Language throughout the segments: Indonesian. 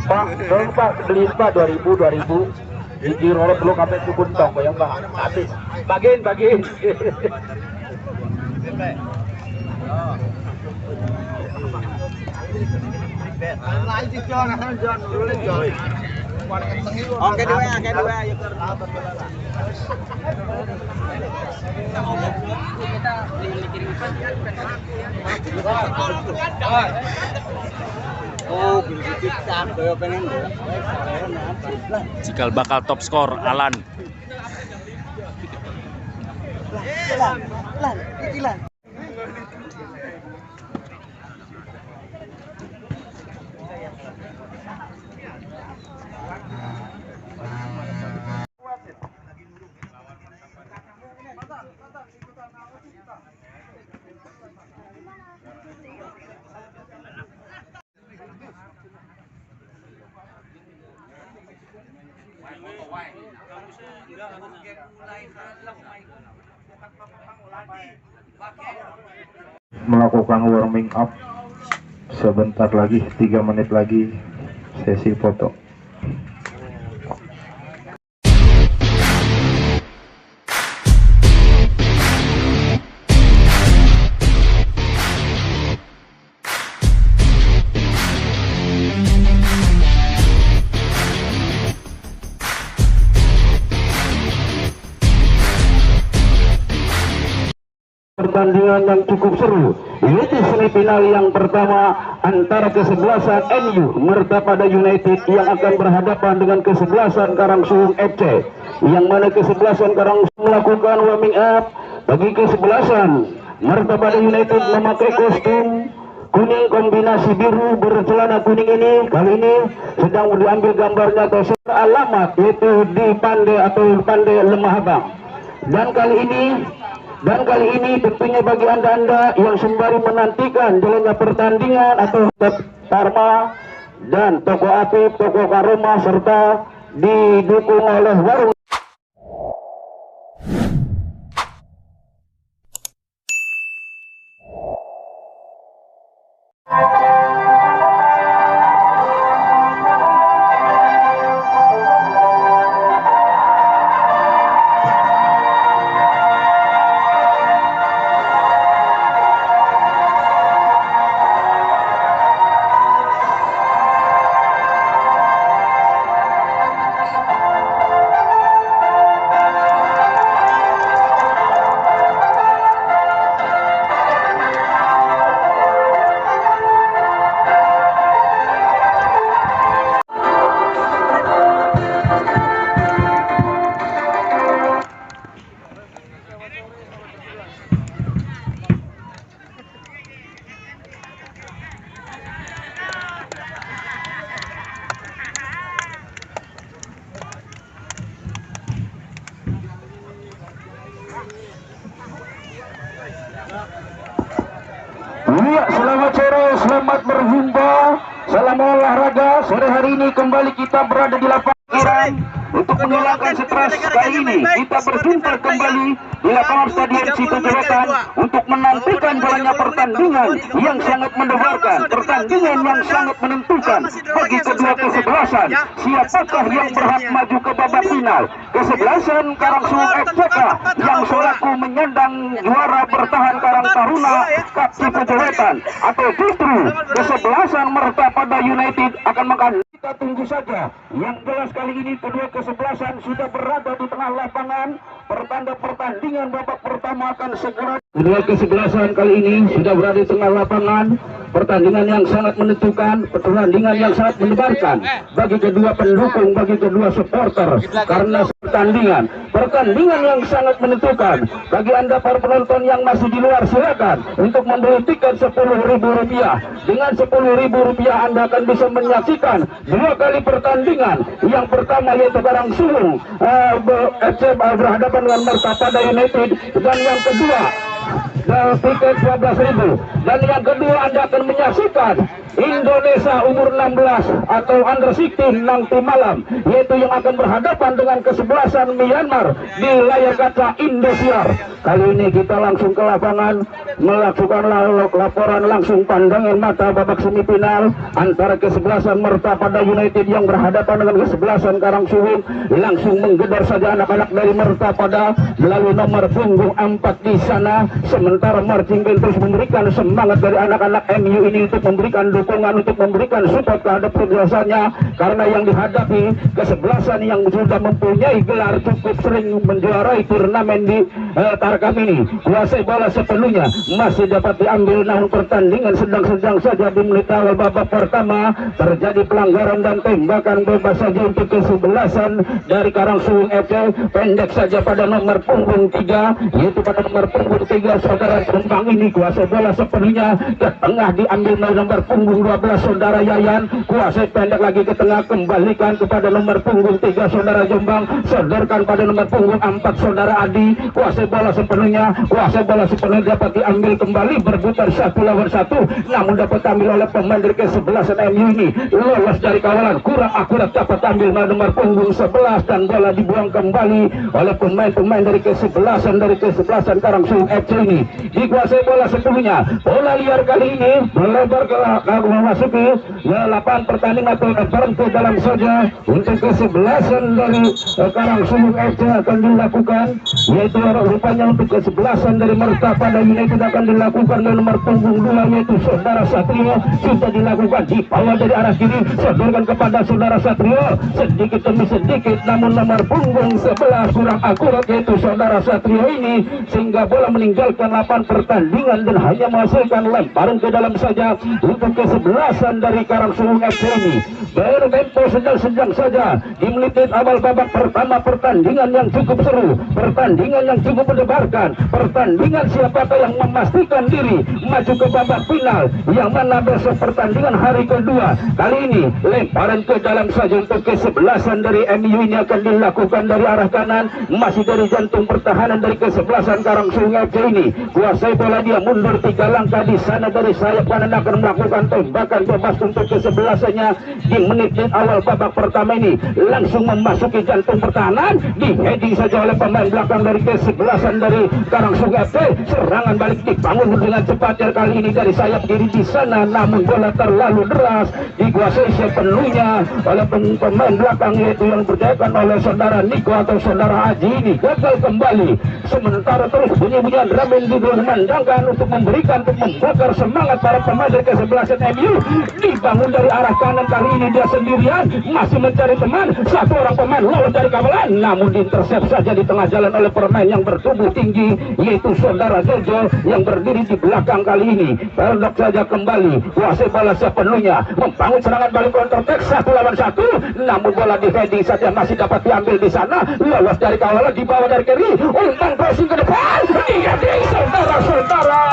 Pak, dong Pak, beliin Pak 2000. Di rolot dulu sampai sukun tong yang Pak. Habis. Bagiin. Oke dua ya. Cikal bakal top skor Alan. Melakukan warming up sebentar lagi, 3 menit lagi sesi foto. Pertandingan yang cukup seru, yaitu semifinal yang pertama antara kesebelasan MU Mertapada United yang akan berhadapan dengan kesebelasan Karangsuwung FC, yang mana kesebelasan Karangsuwung melakukan warming up. Bagi kesebelasan Mertapada United memakai kostum kuning kombinasi biru bercelana kuning ini. Kali ini sedang diambil gambarnya atau alamat, yaitu di Pandai Lemah Abang. Dan kali ini tentunya bagi anda yang sembari menantikan jalannya pertandingan atau Parma dan toko Apip, toko Karoma serta didukung oleh warung Ya, selamat sore, selamat berjumpa, salam olahraga. Sore hari ini kembali kita berada di lapangan untuk menghilangkan stres. Kali ini kita berjumpa kembali di lapangan Stadion Cipujeratan untuk menantikan jalannya pertandingan yang sangat mendebarkan, pertandingan yang sangat menentukan bagi kedua kesebelasan. Siapakah yang berhak maju ke babak final? Kesebelasan Karangsuwung FCK yang selaku menyandang juara bertahan Karang Taruna Cup Cipujeratan, atau justru kesebelasan Mertapada United akan makan. Kita tunggu saja. Yang jelas kali ini kedua kesebelasan sudah berada di tengah lapangan. Pertanda pertandingan babak pertama akan segera. Kedua kesebelasan kali ini sudah berada di tengah lapangan. pertandingan yang sangat menentukan, pertandingan yang sangat mendebarkan bagi kedua pendukung, bagi kedua supporter, karena pertandingan yang sangat menentukan. Bagi Anda para penonton yang masih di luar, silakan untuk membeli tiket Rp10.000. Dengan Rp10.000 Anda akan bisa menyaksikan dua kali pertandingan. Yang pertama yaitu Karangsuwung FC berhadapan dengan Mertapada United, dan yang kedua tiket 12.000. Dan yang kedua Anda akan menyaksikan Indonesia umur 16 atau under 16 nanti malam, yaitu yang akan berhadapan dengan kesebelasan Myanmar di layar kaca Indosiar. Kali ini kita langsung ke lapangan melakukan laporan langsung pandangan mata babak semifinal antara kesebelasan Mertapada United yang berhadapan dengan kesebelasan Karangsuwung. Langsung menggedor saja anak-anak dari Mertapada melalui nomor punggung 4 di sana, sementara marching band terus memberikan semangat dari anak-anak MU ini untuk memberikan dukungan, untuk memberikan support terhadap kesebelasannya, karena yang dihadapi kesebelasan yang sudah mempunyai gelar cukup sering menjuarai turnamen di Tarkam ini. Kuasai bola sepenuhnya masih dapat diambil, namun pertandingan sedang-sedang saja. Di menit awal babak pertama terjadi pelanggaran dan tembakan bebas saja untuk kesebelasan dari Karangsuwung FC. Pendek saja pada nomor punggung 3, yaitu pada nomor punggung 3 saudara Jombang ini. Kuasai bola sepenuhnya ke tengah, diambil nomor punggung 12 saudara Yayan. Kuasai pendek lagi ke tengah, kembalikan kepada nomor punggung 3 saudara Jombang, sodorkan pada nomor punggung 4 saudara Adi. Kuasai bola sepenuhnya dapat diambil kembali, berputar 1 lawan 1, namun dapat diambil oleh pemain dari kesebelasan MU ini. Lolos dari kawalan, kurang akurat, dapat ambil nomor punggung 11, dan bola dibuang kembali oleh pemain-pemain dari kesebelasan Karangsuwung FC ini. Dikuasai bola sepenuhnya, bola liar kali ini melebar ke memasuki lapangan pertandingan atau berhenti dalam saja untuk kesebelasan dari Karangsuwung FC akan dilakukan, yaitu rupanya untuk kesebelasan dari Mertapada United akan dilakukan dengan nomor punggung 2 yaitu saudara Satrio. Sudah dilakukan di bawah dari arah kiri, sodorkan kepada saudara Satrio, sedikit demi sedikit, namun nomor punggung 11 kurang akurat yaitu saudara Satrio ini, sehingga bola meninggalkan lapangan pertandingan dan hanya menghasilkan lemparan ke dalam saja untuk kesebelasan dari Karangsuwung FC ini. Bertempo sedang-sedang saja di menit awal babak pertama, pertandingan yang cukup seru, pertandingan yang cukup mendebarkan, pertandingan siapakah yang memastikan diri maju ke babak final, yang mana besok pertandingan hari kedua. Kali ini lemparan ke dalam saja untuk kesebelasan dari MU ini akan dilakukan dari arah kanan, masih dari jantung pertahanan dari kesebelasan Karangsuwung FC ini. Kuasai bola, dia mundur 3 langkah di sana dari sayap kanan, akan melakukan tembakan bebas untuk kesebelasannya di menit awal babak pertama ini. Langsung memasuki jantung pertahanan, di heading saja oleh pemain belakang dari kesebelasan dari Karangsuwung FC. Serangan balik dibangun dengan cepat kali ini dari sayap kiri di sana, namun bola terlalu deras, dikuasai sepenuhnya oleh pemain belakang yaitu yang berjalan oleh saudara Niko atau saudara Haji ini. Gagal kembali, sementara terus bunyi-bunyian drum band dikumandangkan untuk membakar semangat para pemain dari kesebelasan MU. Dibangun dari arah kanan, kali ini dia sendirian masih mencari teman, satu orang pemain lolos dari kawalan, namun diintersep saja di tengah jalan oleh pemain yang bertubuh tinggi yaitu saudara Jojo yang berdiri di belakang. Kali ini Perdok saja kembali, kuasai bola sepenuhnya, membangun serangan balik counter attack 1 lawan 1, namun bola di heading saja masih dapat diambil di sana, lolos dari kawalan, di bawah dari kiri, umpan crossing ke depan, dia saudara-saudara,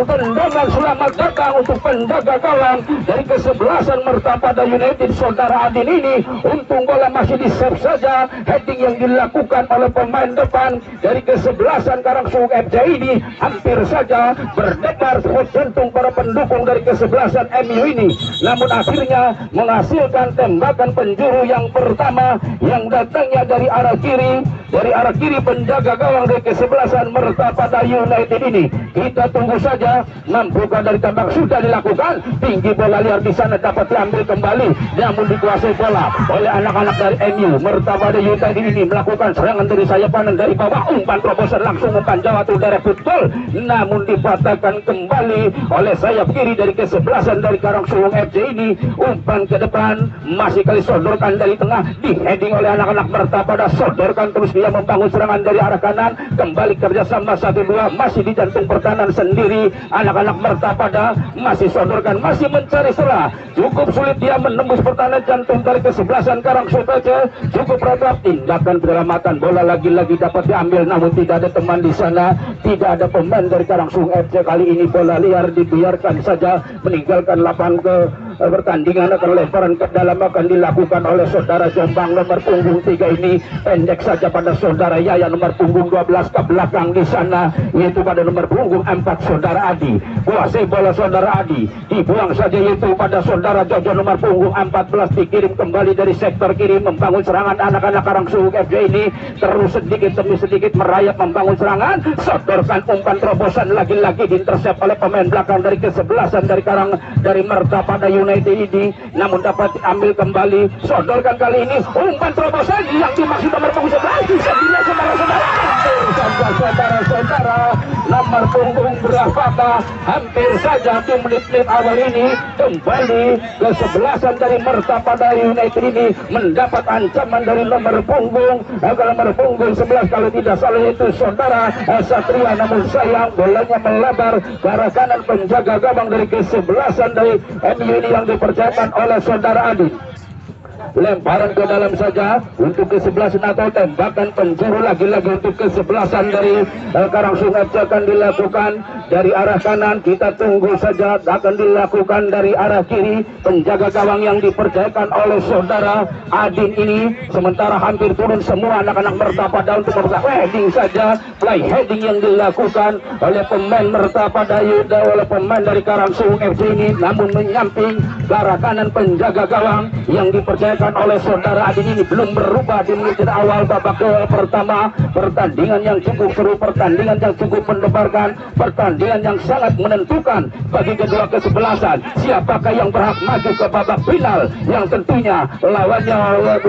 tendangan selamat datang untuk penjaga gawang dari kesebelasan Mertapada United saudara Adin ini. Untung bola masih di save saja, heading yang dilakukan oleh pemain depan dari kesebelasan Karangsuwung FC ini hampir saja berdebar jantung para pendukung dari kesebelasan MU ini, namun akhirnya menghasilkan tembakan penjuru yang pertama yang datangnya dari arah kiri penjaga gawang dari kesebelasan Mertapada United ini. Kita tunggu saja, mampukah dari tembak, sudah dilakukan, tinggi bola liar di sana dapat diambil kembali, namun dikuasai bola oleh anak-anak dari MU. Mertapada United ini melakukan serangan dari sayap kanan dari bawah, umpan terobosan langsung umpan Jawa itu dari betul, namun dipatahkan kembali oleh sayap kiri dari kesebelasan dari Karangsuwung FC ini. Umpan ke depan masih kali sodorkan dari tengah, di heading oleh anak-anak Mertapada, sodorkan terus, dia membangun serangan dari arah kanan, kembali kerjasama 1-2 masih di jantung pertahanan pertahanan sendiri. Anak-anak Mertapada masih sodorkan, masih mencari celah. Cukup sulit dia menembus pertahanan jantung dari kesebelasan Karangsuung FC. Cukup ratap, tindakan penyelamatan bola lagi-lagi dapat diambil, namun tidak ada teman di sana, tidak ada pemain dari Karangsuung FC. Kali ini bola liar dibiarkan saja meninggalkan lapangan ke pertandingan. Akan lemparan ke dalam akan dilakukan oleh saudara Jombang nomor punggung 3 ini, pendek saja pada saudara Yaya nomor punggung 12 ke belakang di sana, yaitu pada nomor punggung 4 saudara Adi. Kuasai bola saudara Adi, dibuang saja yaitu pada saudara Jojo nomor punggung 14, dikirim kembali dari sektor kiri, membangun serangan anak-anak Karangsuung FC ini terus sedikit demi sedikit merayap membangun serangan, sodorkan umpan terobosan lagi-lagi diintersep oleh pemain belakang dari kesebelasan dari Mertapada United ini, namun dapat diambil kembali, sodorkan kali ini umpan terobosan yang dimaksud nomor punggung 11 saudara-saudara nomor punggung berapakah, hampir saja di menit-menit awal ini kembali kesebelasan dari Mertapada United ini mendapat ancaman dari nomor punggung 11 kalau tidak salah itu saudara Satria, namun sayang bolanya melebar ke arah kanan penjaga gawang dari kesebelasan dari MU ini yang dipercayakan oleh saudara Adi. Lemparan ke dalam saja untuk kesebelasan atau tembakan penjuru lagi-lagi untuk kesebelasan dari Karangsuung FC akan dilakukan dari arah kanan. Kita tunggu saja, akan dilakukan dari arah kiri. Penjaga gawang yang dipercayakan oleh saudara Adin ini sementara hampir turun semua anak-anak Mertapada untuk melakukan heading saja. Play heading yang dilakukan oleh pemain Mertapada Yuda, oleh pemain dari Karangsuung FC ini, namun menyamping ke arah kanan penjaga gawang yang dipercayakan oleh saudara Adin ini belum berubah di menit awal babak pertama. Pertandingan yang cukup seru, pertandingan yang cukup mendebarkan, pertandingan yang sangat menentukan bagi kedua kesebelasan. Siapakah yang berhak maju ke babak final yang tentunya lawannya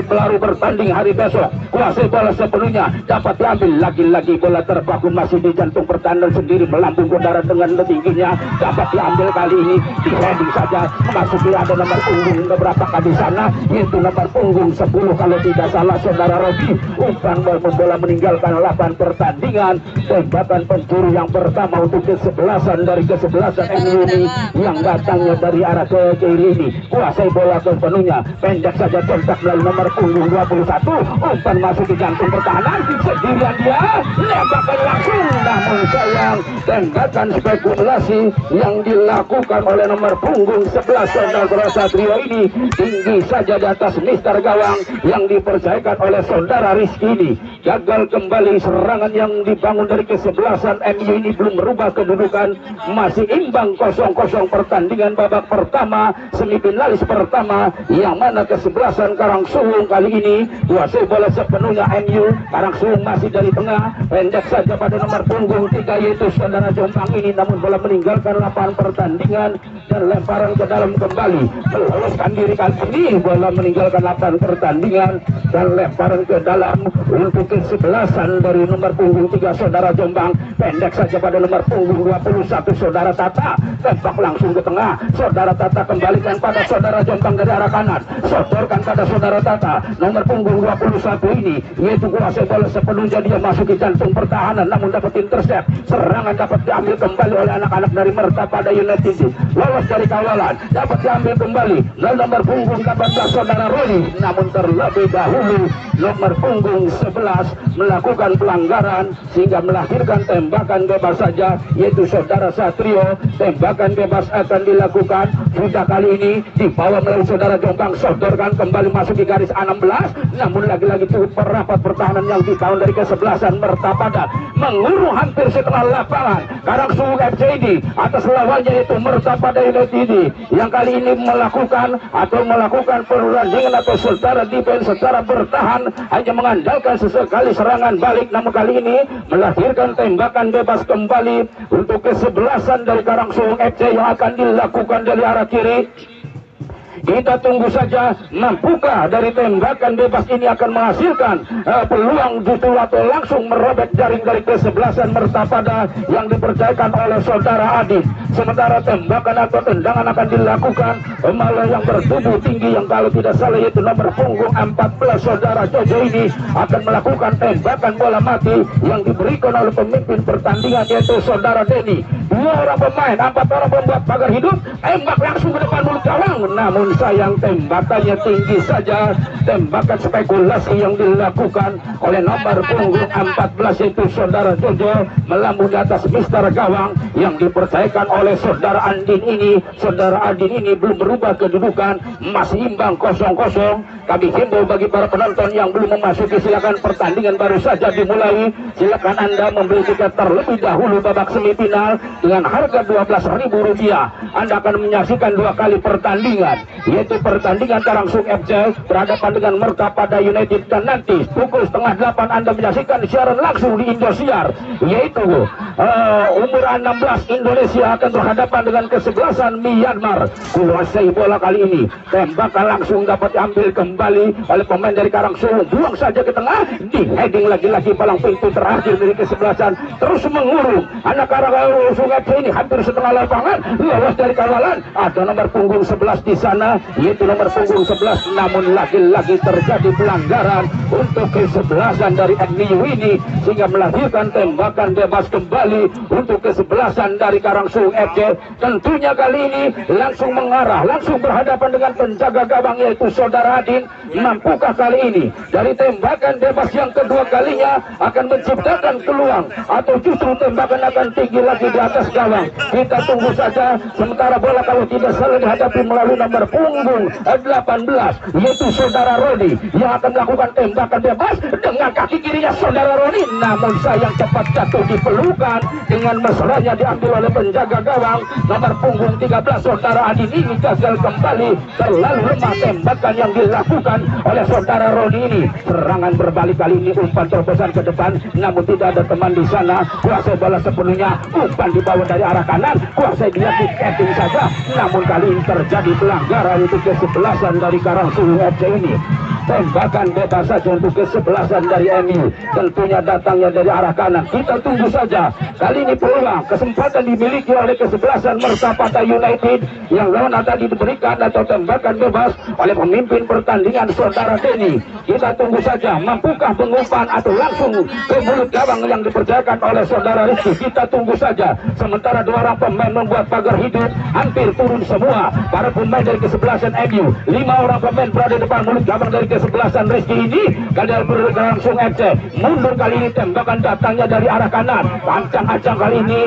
baru bertanding hari besok. Kuasai bola sepenuhnya dapat diambil, lagi-lagi bola terpaku masih di jantung pertahanan sendiri, melambung ke udara dengan tingginya, dapat diambil kali ini di heading saja, memasuki ada nomor punggung beberapa kali sana, yaitu nomor punggung 10 kalau tidak salah saudara Robi. Umpan bola meninggalkan lapangan pertandingan. Tembakan penjuru yang pertama untuk kesebelasan dari kesebelasan MU ini yang datangnya dari arah ke kiri ini. Kuasai bola sepenuhnya, pendek saja kontak melalui nomor punggung 21. Umpan masuk di jantung pertahanan, sendirian dia lembakan langsung, namun sayang tembakan spekulasi yang dilakukan oleh nomor punggung 11 saudara Satrio ini tinggi saja di atas mister gawang yang dipercayakan oleh saudara Rizky ini. Gagal kembali serangan yang dibangun dari kesebelasan MU ini, belum merubah kedudukan, masih imbang 0-0 pertandingan babak pertama semifinalis pertama, yang mana kesebelasan Karangsuung kali ini kuasai bola sepenuhnya MU. Karangsuung masih dari tengah, pendek saja pada nomor punggung 3 yaitu saudara Jombang ini, namun bola meninggalkan lapangan pertandingan dan lemparan ke dalam kembali, meloloskan diri kali ini, bola meninggalkan lapangan pertandingan dan lemparan ke dalam untuk kesebelasan dari nomor punggung 3 saudara Jombang. Pendek saja pada nomor punggung 21 saudara Tata, tembak langsung ke tengah, saudara Tata kembalikan pada saudara Jombang dari arah kanan, sodorkan pada saudara Tata nomor punggung 21 ini, yaitu kuasai bola sepenuhnya, dia masuk ke jantung pertahanan namun dapat intercept, serangan dapat diambil kembali oleh anak-anak dari Mertapada United, lolos dari kawalan, dapat diambil kembali nomor punggung 18 saudara Roni, namun terlebih dahulu nomor punggung 11 melakukan pelanggaran sehingga melahirkan tembakan bebas saja, yaitu saudara Satrio. Tembakan bebas akan dilakukan sudah kali ini dibawa melalui saudara Jombang, sodorkan kembali masuk di garis 16, namun lagi-lagi cukup merapat pertahanan yang dibangun dari kesebelasan Mertapada, mengurung hampir setengah lapangan Karangsuung FC ini atas lawannya yaitu Mertapada United yang kali ini melakukan pertandingan atau secara defense, secara bertahan, hanya mengandalkan sesekali serangan balik, namun kali ini melahirkan tembakan bebas kembali untuk kesebelasan dari Karangsuung FC yang akan dilakukan dari arah kiri, Kita tunggu saja mampukah dari tembakan bebas ini akan menghasilkan peluang justru atau langsung merobek jaring dari kesebelasan Mertapada yang dipercayakan oleh saudara Adit. Sementara tembakan atau tendangan akan dilakukan malah yang bertubuh tinggi yang kalau tidak salah yaitu nomor punggung 14 saudara Jojo ini akan melakukan tembakan bola mati yang diberikan oleh pemimpin pertandingan yaitu saudara Denny. 2 orang pemain, 4 orang pembuat pagar hidup, tembak langsung ke depan mulut gawang, namun sayang tembakannya tinggi saja. Tembakan spekulasi yang dilakukan oleh nomor punggung 14 yaitu saudara Jojo melambung di atas mister gawang yang dipercayakan oleh saudara Andin ini. Saudara Andin ini belum berubah kedudukan, masih imbang 0-0. Kami himbau bagi para penonton yang belum memasuki, silakan pertandingan baru saja dimulai. Silakan Anda membeli tiket terlebih dahulu babak semifinal dengan harga Rp12.000. Anda akan menyaksikan 2 kali pertandingan, yaitu pertandingan Karangsung FC berhadapan dengan Mertapada United, dan nanti pukul 7:30 Anda menyaksikan siaran langsung di Indosiar, yaitu umur 16 Indonesia akan berhadapan dengan kesebelasan Myanmar. Kuasai bola kali ini, tembakan langsung dapat diambil kembali oleh pemain dari Karangsung, buang saja ke tengah, di heading lagi-lagi palang pintu terakhir dari kesebelasan, terus mengurung anak Karangsung FC ini hampir setengah lapangan, lolos dari kawalan. Ada nomor punggung 11 di sana, yaitu nomor punggung 11, namun lagi-lagi terjadi pelanggaran untuk kesebelasan dari MU ini sehingga melahirkan tembakan bebas kembali untuk kesebelasan dari Karangsung FC. Tentunya kali ini langsung mengarah, langsung berhadapan dengan penjaga gawang yaitu saudara Adin. Mampukah kali ini dari tembakan bebas yang kedua kalinya akan menciptakan peluang atau justru tembakan akan tinggi lagi di atas gawang? Kita tunggu saja. Sementara bola kalau tidak salah dihadapi melalui nomor punggung 18 yaitu saudara Rodi yang akan melakukan tembakan bebas dengan kaki kirinya saudara Rodi, namun sayang cepat jatuh di pelukan dengan mesranya diambil oleh penjaga gawang nomor punggung 13 saudara Adin. Ini gagal kembali, terlalu lemah tembakan yang dilakukan oleh saudara Rodi ini. Serangan berbalik kali ini, umpan terobosan ke depan, namun tidak ada teman di sana. Kuasai bola sepenuhnya, umpan dibawa dari arah kanan, kuasai dia di capping saja, namun kali ini terjadi pelanggaran untuk kesebelasan dari Karangsung FC ini. Tembakan bebas saja untuk kesebelasan dari MU, tentunya datangnya dari arah kanan. Kita tunggu saja. Kali ini peluang, kesempatan dimiliki oleh kesebelasan Mertapada United yang lawan tadi diberikan atau tembakan bebas oleh pemimpin pertandingan saudara Denny. Kita tunggu saja, mampukah pengumpan atau langsung ke mulut gawang yang dipercayakan oleh saudara Rizky. Kita tunggu saja. Sementara 2 orang pemain membuat pagar hidup hampir turun semua. Para pemain dari kesebelasan MU, 5 orang pemain berada di depan mulut gawang dari kesebelasan Rizky ini. Kadal Karangsung FC mundur kali ini, tembakan datangnya dari arah kanan. Ancang-ancang kali ini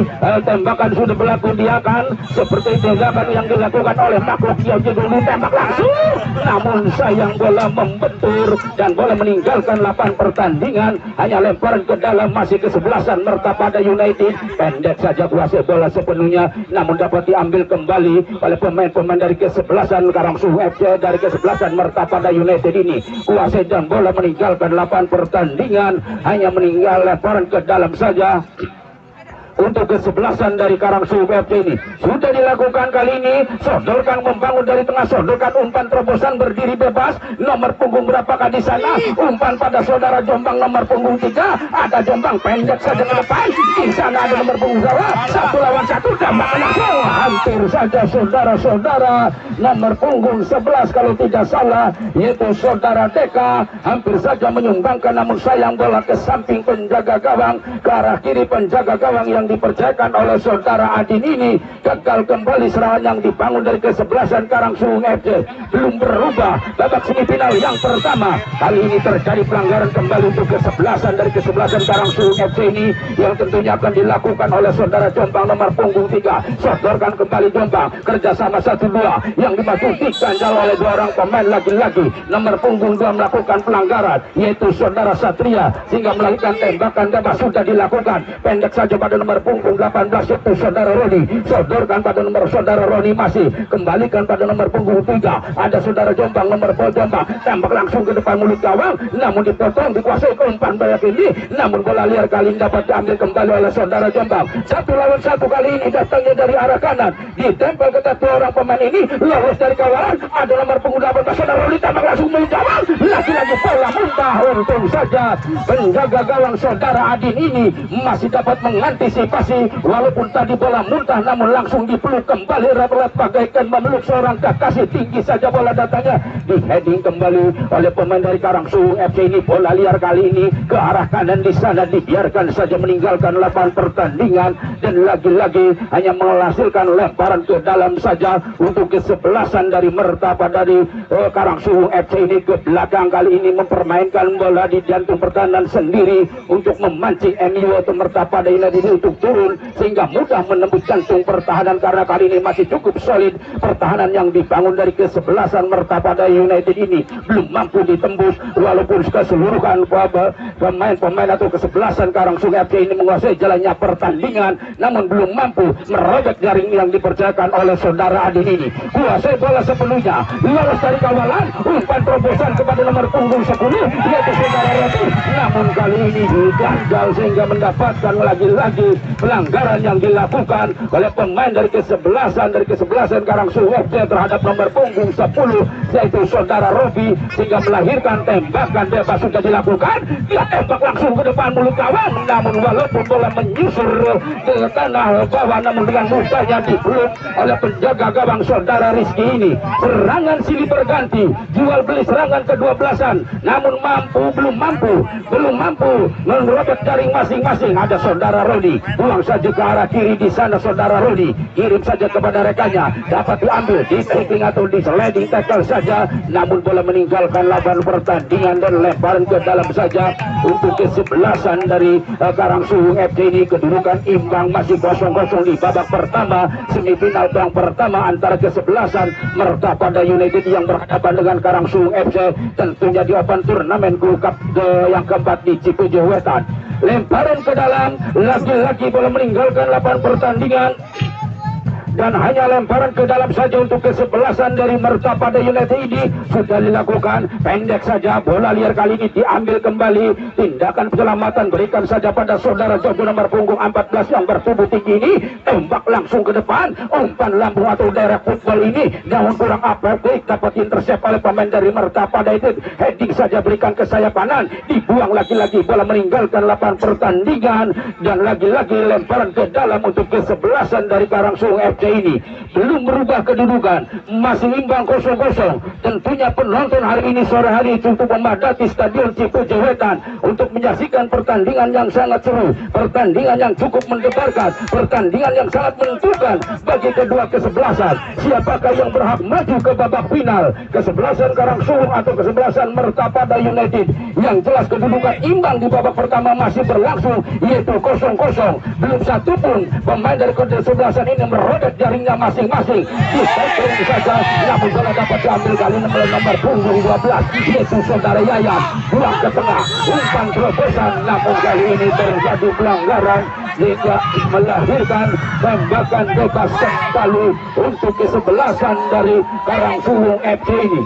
tembakan sudah berlaku, dia akan seperti tembakan yang dilakukan oleh makhluk yang dulu tembak langsung, namun sayang bola membentur dan bola meninggalkan lapangan pertandingan. Hanya lemparan ke dalam, masih kesebelasan Mertapada United. Pendek saja kuasai bola sepenuhnya, namun dapat diambil kembali oleh pemain-pemain dari kesebelasan Karangsung FC, dari kesebelasan Mertapada United ini. Kuasai dan bola meninggalkan lapangan pertandingan, hanya meninggal lemparan ke dalam saja. Untuk kesebelasan dari Karangsung FC ini sudah dilakukan kali ini. Sodorkan membangun dari tengah, sodorkan umpan terobosan berdiri bebas. Nomor punggung berapakah di sana? Umpan pada saudara Jombang nomor punggung 3. Ada Jombang pendek saja ke depan. Di sana ada nomor punggung Jawa. 1 lawan 1, tembakan langsung. Hampir saja saudara-saudara nomor punggung 11 kalau tidak salah, yaitu saudara Deka, hampir saja menyumbangkan, namun sayang bola ke samping penjaga gawang, ke arah kiri penjaga gawang yang dipercayakan oleh saudara Adin ini. Gagal kembali serangan yang dibangun dari kesebelasan Karangsung FC. Belum berubah babak semifinal yang pertama. Kali ini terjadi pelanggaran kembali untuk kesebelasan dari kesebelasan Karangsung FC ini, yang tentunya akan dilakukan oleh saudara Jombang nomor punggung 3. Sodorkan kembali Jombang, kerjasama 1-2 yang dimasukikan jalan oleh 2 orang pemain lagi-lagi. Nomor punggung 2 melakukan pelanggaran, yaitu saudara Satria, sehingga melakukan tembakan bebas sudah dilakukan. Pendek saja pada nomor nomor punggung 18 yaitu saudara Roni, sodorkan pada nomor saudara Roni, masih kembalikan pada nomor punggung 3 ada saudara Jombang, nomor ball Jombang tembak langsung ke depan mulut gawang, namun dipotong dikuasai umpan banyak ini, namun bola liar kali ini dapat diambil kembali oleh saudara Jombang. 1 lawan 1 kali ini datangnya dari arah kanan, ditempel ketat dua orang pemain ini, lolos dari kawalan, ada nomor punggung 18 saudara Roni tembak langsung mulut gawang, lagi-lagi bola muntah. Untung saja penjaga gawang saudara Adin ini masih dapat mengantisipasi, walaupun tadi bola muntah namun langsung dipeluk kembali Raplet bagaikan memeluk seorang kekasih. Tinggi saja bola datanya, di heading kembali oleh pemain dari Karangsuwung FC ini. Bola liar kali ini ke arah kanan, di sana dibiarkan saja meninggalkan lapangan pertandingan, dan lagi-lagi hanya menghasilkan lemparan ke dalam saja untuk kesebelasan dari Mertapa dari Karangsuwung FC ini. Ke belakang kali ini mempermainkan bola di jantung pertahanan sendiri untuk memancing MU atau Mertapa United ini untuk turun sehingga mudah menembus jantung pertahanan, karena kali ini masih cukup solid pertahanan yang dibangun dari kesebelasan Mertapa United ini belum mampu ditembus, walaupun keseluruhan pemain-pemain atau kesebelasan Karangsuwung FC ini menguasai jalannya pertandingan, namun belum mampu merobek jaring yang dipercayakan oleh saudara Adin ini. Kuasai bola sepenuhnya, lolos dari kawalan, umpan terobosan kepada nomor punggung 10 yaitu saudara Roti, namun kali ini gagal sehingga mendapatkan lagi-lagi pelanggaran yang dilakukan oleh pemain dari kesebelasan Karangsuwung FC terhadap nomor punggung 10 yaitu saudara Robi, sehingga melahirkan tembakan bebas sudah dilakukan. Dia tembak langsung ke depan mulut gawang, namun walaupun bola menyusur ke tanah bawah, namun dengan mudahnya dipeluk oleh penjaga gawang saudara Rizky ini. Serangan silih berganti, jual beli serangan ke-12an, namun belum mampu merobek jaring masing-masing. Ada saudara Rodi, buang saja ke arah kiri, di sana saudara Rodi kirim saja kepada rekannya, dapat diambil di tackling atau di sliding tackle saja, namun bola meninggalkan lapangan pertandingan dan lemparan ke dalam saja untuk kesebelasan dari Karangsuwung FC ini. Kedudukan imbang masih 0-0 di babak pertama semifinal yang pertama antara kesebelasan Mertapa United yang berhadapan dengan Karangsuwung FC, tentunya di Open Turnamen Cup yang keempat di Cipujo Wetan. Lemparan ke dalam, lagi-lagi bola meninggalkan lapangan pertandingan dan hanya lemparan ke dalam saja untuk kesebelasan dari Mertapa United ini sudah dilakukan. Pendek saja, bola liar kali ini diambil kembali, tindakan penyelamatan berikan saja pada saudara Jojo nomor punggung 14 yang bertubuh tinggi ini, tembak langsung ke depan, umpan lambung atau direct football ini namun kurang efektif, dapat intercept oleh pemain dari Mertapa United. Heading saja berikan ke sayap kanan, dibuang lagi-lagi, bola meninggalkan lapangan pertandingan, dan lagi-lagi lemparan ke dalam untuk kesebelasan dari Karangsuwung FC ini. Belum berubah kedudukan, masih imbang 0-0. Tentunya penonton hari ini sore hari cukup memadati Stadion Cipujo Wetan untuk menyaksikan pertandingan yang sangat seru, pertandingan yang cukup mendebarkan, pertandingan yang sangat menentukan bagi kedua kesebelasan. Siapakah yang berhak maju ke babak final, kesebelasan Karangsuwung atau kesebelasan Mertapa United? Yang jelas kedudukan imbang di babak pertama masih berlangsung, yaitu 0-0. Belum satu pun pemain dari kesebelasan ini merobek jaringnya masing-masing. Di tackling saja, namun bola dapat diambil kali ini oleh nomor punggung 12 yaitu saudara Yayan, buang ke tengah, umpan terobosan, namun kali ini terjadi pelanggaran hingga melahirkan tembakan bebas kembali untuk kesebelasan dari Karangsuwung FC ini.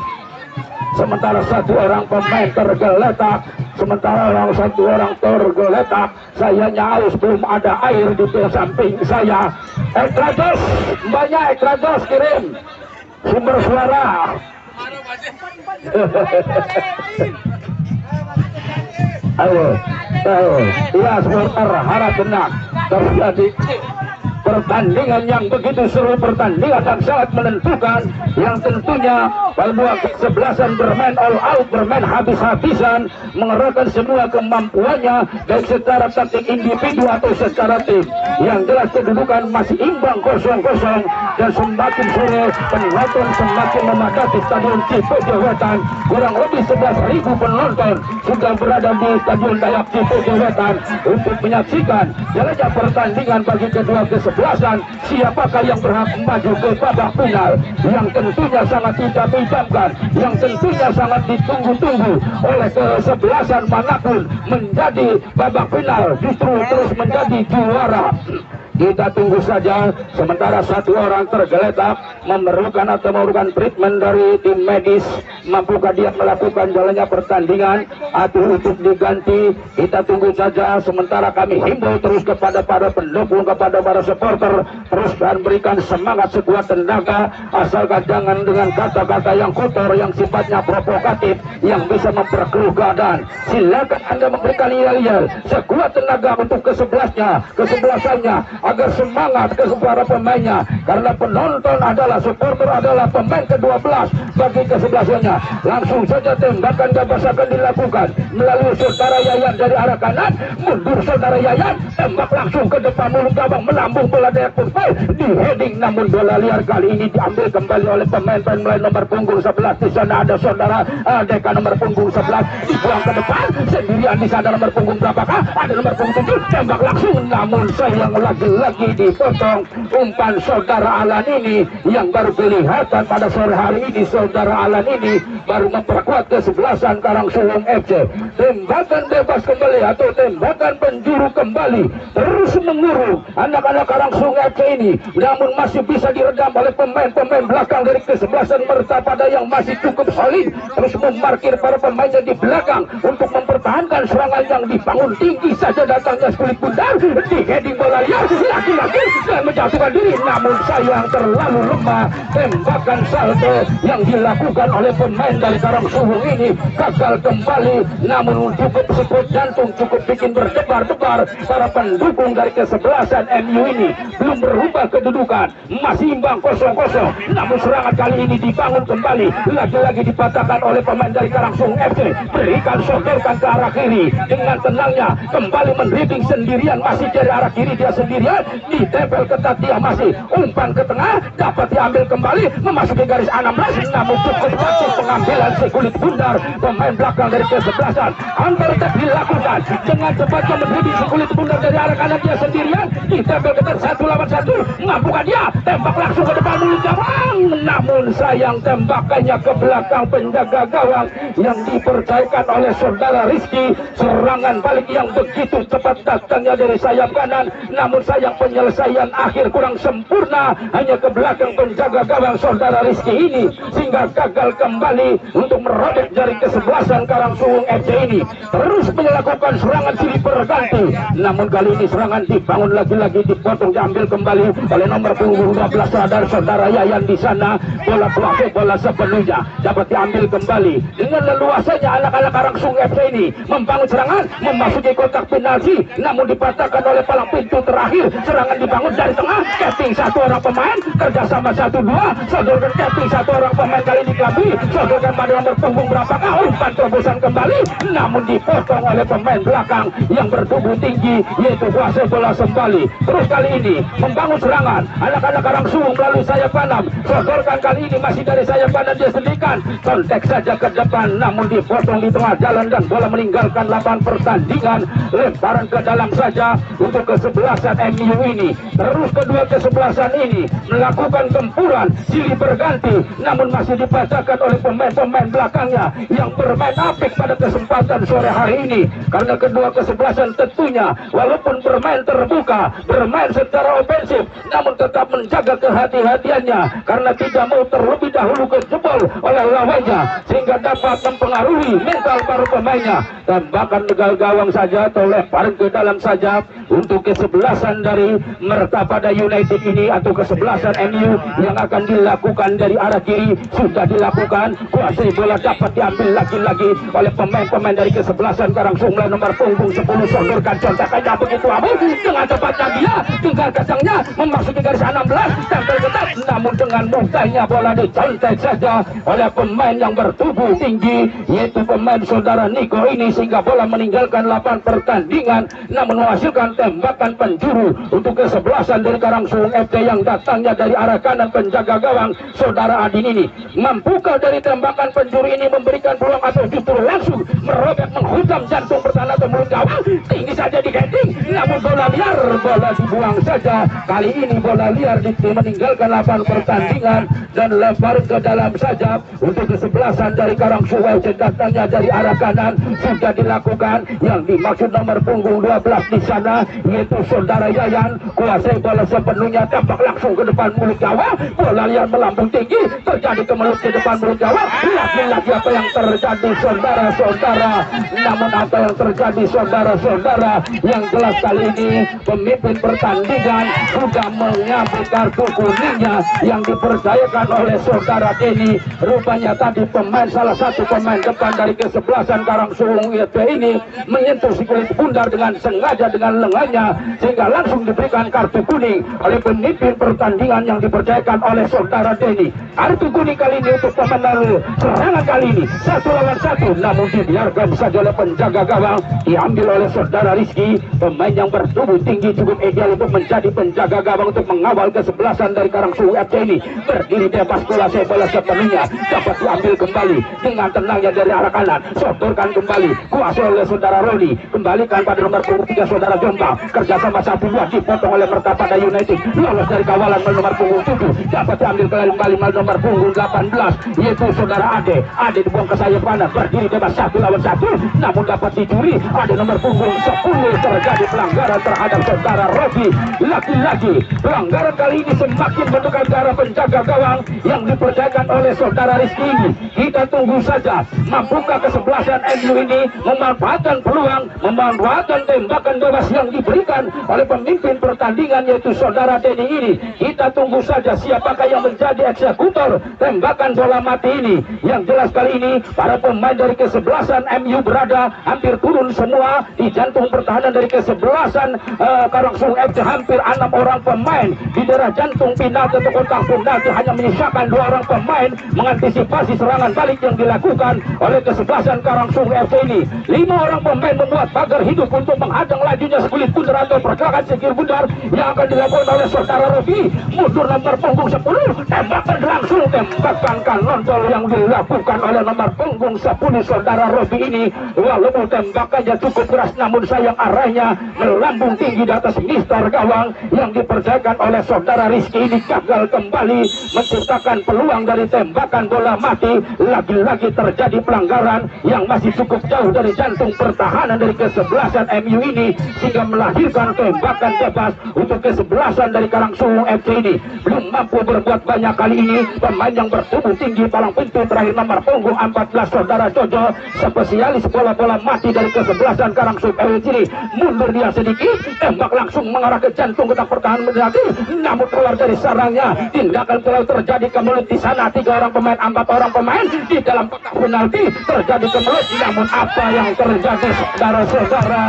Sementara satu orang pemain tergeletak, sayanya haus, belum ada air di samping saya. Ekrados, mbaknya Ekrados kirim sumber suara. Ayo, iya supporter harap tenang, terjadi pertandingan yang begitu seru, pertandingan yang sangat menentukan, yang tentunya kedua kesebelasan bermain all out, bermain habis-habisan, mengerahkan semua kemampuannya baik secara taktik individu atau secara tim. Yang jelas kedudukan masih imbang 0-0, dan semakin sore penonton semakin memadati Stadion Cipujo Wetan. Kurang lebih 11.000 penonton sudah berada di Stadion Dayak Cipujo Wetan untuk menyaksikan jalannya pertandingan bagi kedua kesebelasan kesebelasan. Siapakah yang berhak maju ke babak final yang tentunya sangat idam-idamkan, yang tentunya sangat ditunggu-tunggu oleh kesebelasan manapun menjadi babak final, justru terus menjadi juara. Kita tunggu saja. Sementara satu orang tergeletak memerlukan treatment dari tim medis. Mampukah dia melakukan jalannya pertandingan atau untuk diganti? Kita tunggu saja. Sementara kami himbau terus kepada para pendukung, kepada para supporter, terus dan berikan semangat sekuat tenaga, asalkan jangan dengan kata-kata yang kotor, yang sifatnya provokatif, yang bisa memperkeruh keadaan. Silakan Anda memberikan yel-yel sekuat tenaga untuk kesebelasannya, agar semangat ke para pemainnya, karena penonton adalah supporter, adalah pemain ke-12 bagi kesebelasannya. Langsung saja tembakan bebas akan dilakukan melalui saudara Yayan dari arah kanan, mundur saudara Yayan, tembak langsung ke depan mulut gawang, melambung bola dari Purpel, di heading, namun bola liar kali ini diambil kembali oleh pemain nomor punggung 11. Di sana ada saudara Deka nomor punggung 11, dibuang ke depan sendirian. Di sana nomor punggung berapakah? Ada nomor punggung 7, tembak langsung, namun sayang lagi dipotong umpan saudara Alan ini yang baru kelihatan pada sore hari ini. Saudara Alan ini baru memperkuat kesebelasan Karangsuwung FC. Tembakan bebas kembali atau tembakan penjuru kembali terus mengurung anak-anak Karangsuwung FC ini, namun masih bisa diredam oleh pemain-pemain belakang dari kesebelasan Mertapada yang masih cukup solid, terus memarkir para pemainnya di belakang untuk mempertahankan serangan yang dibangun tinggi saja. Datangnya kulit bundar, di heading bola liar lagi-lagi dan menjatuhkan diri, namun sayang terlalu lemah. Tembakan salto yang dilakukan oleh pemain dari Karangsuwung ini gagal kembali, namun cukup sekut jantung, cukup bikin berdebar-debar. Para pendukung dari kesebelasan MU ini belum berubah kedudukan, masih imbang 0-0, namun serangan kali ini dibangun kembali, lagi-lagi dipatahkan oleh pemain dari Karangsuwung FC. Berikan, sodorkan ke arah kiri dengan tenangnya, kembali mendribbling sendirian, masih dari arah kiri dia sendirian, ditempel ketat, dia masih umpan ke tengah, dapat diambil kembali memasuki garis 16, namun cukup cantik pengambilan si kulit bundar pemain belakang dari kesebelasan. Hampir tak dilakukan dengan cepatnya mendribbling si kulit bundar dari arah kanan, dia sendirian, ditempel ketat 1 lawan 1, mampukah dia tembak langsung ke depan mulut gawang, namun sayang tembakannya ke belakang penjaga gawang yang dipercayakan oleh saudara Rizky. Serangan balik yang begitu cepat datangnya dari sayap kanan, namun sayang penyelesaian akhir kurang sempurna, hanya ke belakang penjaga gawang saudara Rizky ini, sehingga gagal kembali untuk merobek dari kesebelasan Karangsuwung FC ini. Terus melakukan serangan silih berganti, namun kali ini serangan dibangun lagi-lagi, dipotong, diambil kembali oleh nomor punggung 12 saudara Yayan. Di sana bola sepenuhnya dapat diambil kembali dengan leluasanya. Anak-anak Karangsuwung FC ini membangun serangan memasuki kotak penalti, namun dipatahkan oleh palang pintu terakhir. Serangan dibangun dari tengah, capping satu orang pemain, kerjasama 1-2, sodorkan capping satu orang pemain kali ini Klabi, sodorkan pada nomor punggung berapakah, umpan terobosan kembali, namun dipotong oleh pemain belakang yang bertubuh tinggi, yaitu kuasa bola kembali. Terus kali ini membangun serangan anak-anak Karangsuwung melalui sayap kanan, sodorkan kali ini masih dari sayap kanan, dia sendirikan, kontak saja ke depan, namun dipotong di tengah jalan dan bola meninggalkan lapangan pertandingan. Lemparan ke dalam saja untuk kesebelasan MU ini. Terus kedua kesebelasan ini melakukan tempuran silih berganti, namun masih dibacakan oleh pemain-pemain belakangnya yang bermain apik pada kesempatan sore hari ini. Karena kedua kesebelasan tentunya walaupun bermain terbuka, bermain secara ofensif, namun tetap menjaga kehati-hatiannya karena tidak mau terlebih dahulu kejebol oleh lawannya, sehingga dapat mempengaruhi mental para pemainnya. Tembakan tegal gawang saja atau lemparan ke dalam saja untuk kesebelasan dari Mertapada United ini, atau kesebelasan MU yang akan dilakukan dari arah kiri sudah dilakukan. Kuasai bola dapat diambil lagi-lagi oleh pemain-pemain dari kesebelasan Karangsuwung nomor punggung 10, sodorkan contakannya begitu abu dengan cepatnya dia tinggal kacangnya memasuki garis 16, tempel ketat, namun dengan mudahnya bola dicontek saja oleh pemain yang bertubuh tinggi, yaitu pemain saudara Niko ini, sehingga bola meninggalkan lapangan pertandingan namun menghasilkan tembakan penjuru untuk kesebelasan dari Karangsuwung FC yang datangnya dari arah kanan penjaga gawang saudara Adin ini. Mampukah dari tembakan penjuru ini memberikan peluang atau justru langsung merobek menghujam jantung pertahanan atau mulut gawang? Tinggi saja di heading, namun bola liar, bola dibuang saja. Kali ini bola liar meninggalkan lapangan pertandingan dan lempar ke dalam saja untuk kesebelasan dari Karangsuwung FC datangnya dari arah kanan. Sudah dilakukan yang dimaksud nomor punggung 12 di sana, yaitu saudara Yayan. Kuasai bola sepenuhnya, tembak langsung ke depan mulut gawang. Bola liar melambung tinggi, terjadi ke mulut ke depan mulut gawang. Lagi-lagi apa yang terjadi saudara-saudara? Namun apa yang terjadi saudara-saudara? Yang jelas kali ini pemimpin pertandingan sudah mengambil kartu kuningnya yang dipercayakan oleh saudara Denny. Rupanya tadi salah satu pemain depan dari kesebelasan Karangsuwung FC ini menyentuh si kulit bundar dengan sengaja dengan lengannya, sehingga langsung diberikan kartu kuning oleh pemimpin pertandingan yang dipercayakan oleh saudara Denny. Kartu kuning kali ini untuk pemenang serangan kali ini 1 lawan 1, namun dibiarkan saja oleh penjaga gawang, diambil oleh saudara Rizky, pemain yang bertubuh tinggi cukup ideal untuk menjadi penjaga gawang untuk mengawal kesebelasan dari Karangsuwung FC ini. Berdiri bebas, bola sepenuhnya dapat diambil kembali dengan tenangnya dari arah kanan, sotorkan kembali, kuasai oleh saudara Roni, kembalikan pada nomor punggung 3 saudara Jombang, kerjasama 1-2 dipotong oleh Mertapada United, lolos dari kawalan nomor punggung 7, dapat diambil kembali nomor punggung 18, yaitu saudara Ade dibuang ke sayap kanan, berdiri bebas 1 lawan 1, namun dapat dicuri. Ada nomor punggung 10, terjadi pelanggaran terhadap saudara Robi. Lagi-lagi pelanggaran kali ini semakin mendekat ke arah penjaga gawang yang dipercayakan oleh saudara Rizky ini. Kita tunggu saja, mampukah kesebelasan MU ini memanfaatkan peluang, memanfaatkan tembakan bebas yang diberikan oleh pemimpin pertandingan, yaitu saudara Denny ini. Kita tunggu saja siapakah yang menjadi eksekutor tembakan bola mati ini. Yang jelas kali ini para pemain dari kesebelasan MU berada hampir turun semua di jantung pertahanan dari kesebelasan Karangsuwung FC. Hampir 6 orang pemain di daerah jantung penalti atau kotak penalti, hanya menyisakan 2 orang pemain mengantisipasi serangan balik yang dilakukan oleh kesebelasan Karangsuwung FC ini. 5 orang pemain membuat pagar hidup untuk menghadang lajunya sekulit bundar atau pergerakan sekir bundar yang akan dilakukan oleh saudara Robi. Mundur nomor punggung 10, tembakan langsung, tembakan kanonjol yang dilakukan oleh nomor punggung 10 saudara Robi ini. Walaupun tembakannya cukup keras, namun sayang arahnya melambung tinggi di atas mister gawang yang dipercayakan oleh saudara Rizky ini. Gagal kembali menciptakan peluang dari tembakan bola mati. Lagi-lagi terjadi pelanggaran yang masih cukup jauh dari jantung pertahanan dari kesebelasan MU ini, sehingga melahirkan tembakan bebas untuk kesebelasan dari Karangsuwung FC ini. Belum mampu berbuat banyak kali ini pemain yang bertubuh tinggi palang pintu terakhir nomor punggung 14 saudara Jojo, spesialis bola-bola mati dari kesebelasan Karangsuwung FC ini. Mundur dia sedikit, tembak langsung mengarah ke jantung kotak pertahanan menjadi, namun keluar dari sarangnya. Tindakan keluar terjadi ke mulut di sana, 3 orang pemain, 4 orang pemain di dalam kotak penalti terjadi ke mulut. Namun apa yang terjadi saudara-saudara?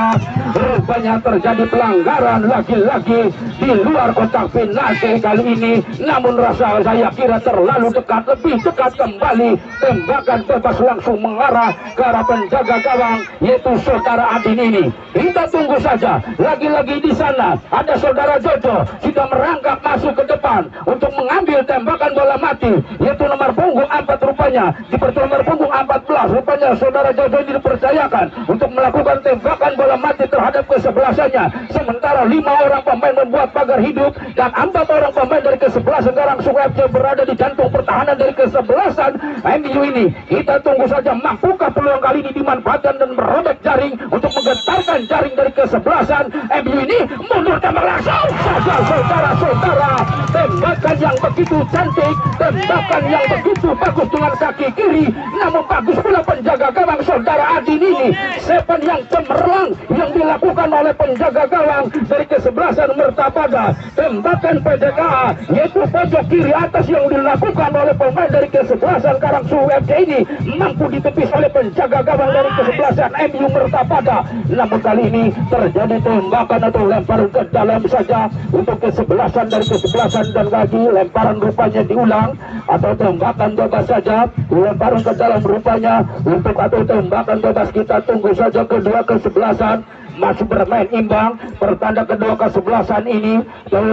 Rupanya terjadi pelanggaran lagi-lagi di luar kotak penalti kali ini. Namun saya kira terlalu dekat, lebih dekat kembali. Tembakan bebas langsung mengarah ke arah penjaga gawang, yaitu saudara Adin ini. Kita tunggu saja. Lagi-lagi di sana ada saudara Jojo sudah merangkak masuk ke depan untuk mengambil tembakan bola mati, yaitu nomor punggung 4 rupanya. Di nomor punggung 14 rupanya saudara Jojo ini dipercayakan untuk melakukan tembakan bola mati terhadap kesebelasannya. Sementara 5 orang pemain membuat pagar hidup dan 4 orang pemain dari kesebelasan Karangsuwung FC berada di jantung pertahanan dari kesebelasan MU ini. Kita tunggu saja, mampukah peluang kali ini dimanfaatkan dan merobek jaring untuk menggetarkan jaring dari kesebelasan MU ini. Mundur tembak langsung saja saudara-saudara. Tembakan yang begitu cantik, tembakan yang begitu bagus dengan kaki kiri, namun bagus pula penjaga gawang saudara Adin ini. Sepan yang cemerlang yang dilakukan oleh penjaga gawang dari kesebelasan Mertapada. Tembakan PDKA, yaitu pojok kiri atas yang dilakukan oleh pemain dari kesebelasan Karangsuwung FC ini, mampu ditepis oleh penjaga gawang dari kesebelasan MU Mertapada. Namun kali ini terjadi tembakan atau lempar ke dalam saja untuk kesebelasan dari kesebelasan, dan lagi lempar lemparan rupanya diulang, atau tembakan bebas saja, lemparan ke dalam rupanya untuk atau tembakan bebas. Kita tunggu saja kedua kesebelasan masih bermain imbang. Pertanda kedua kesebelasan ini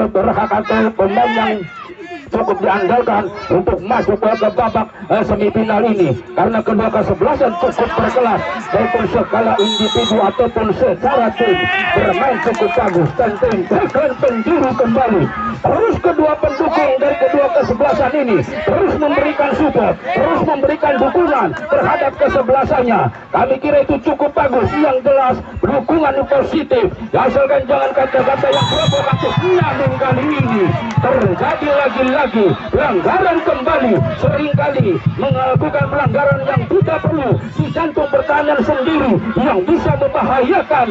berhak atau pemain yang cukup diandalkan untuk masuk ke babak semifinal ini, karena kedua kesebelasan cukup berkelas, baik skala individu ataupun secara tim bermain cukup bagus. Dan tembakan penjuru kembali, terus kedua pendukung dari kedua kesebelasan ini terus memberikan support, terus memberikan dukungan terhadap kesebelasannya. Kami kira itu cukup bagus, yang jelas dukungan positif, asalkan jangan kata-kata yang provokatif. Namun kali ini terjadi lagi pelanggaran kembali, seringkali melakukan pelanggaran yang tidak perlu di jantung pertahanan sendiri, yang bisa membahayakan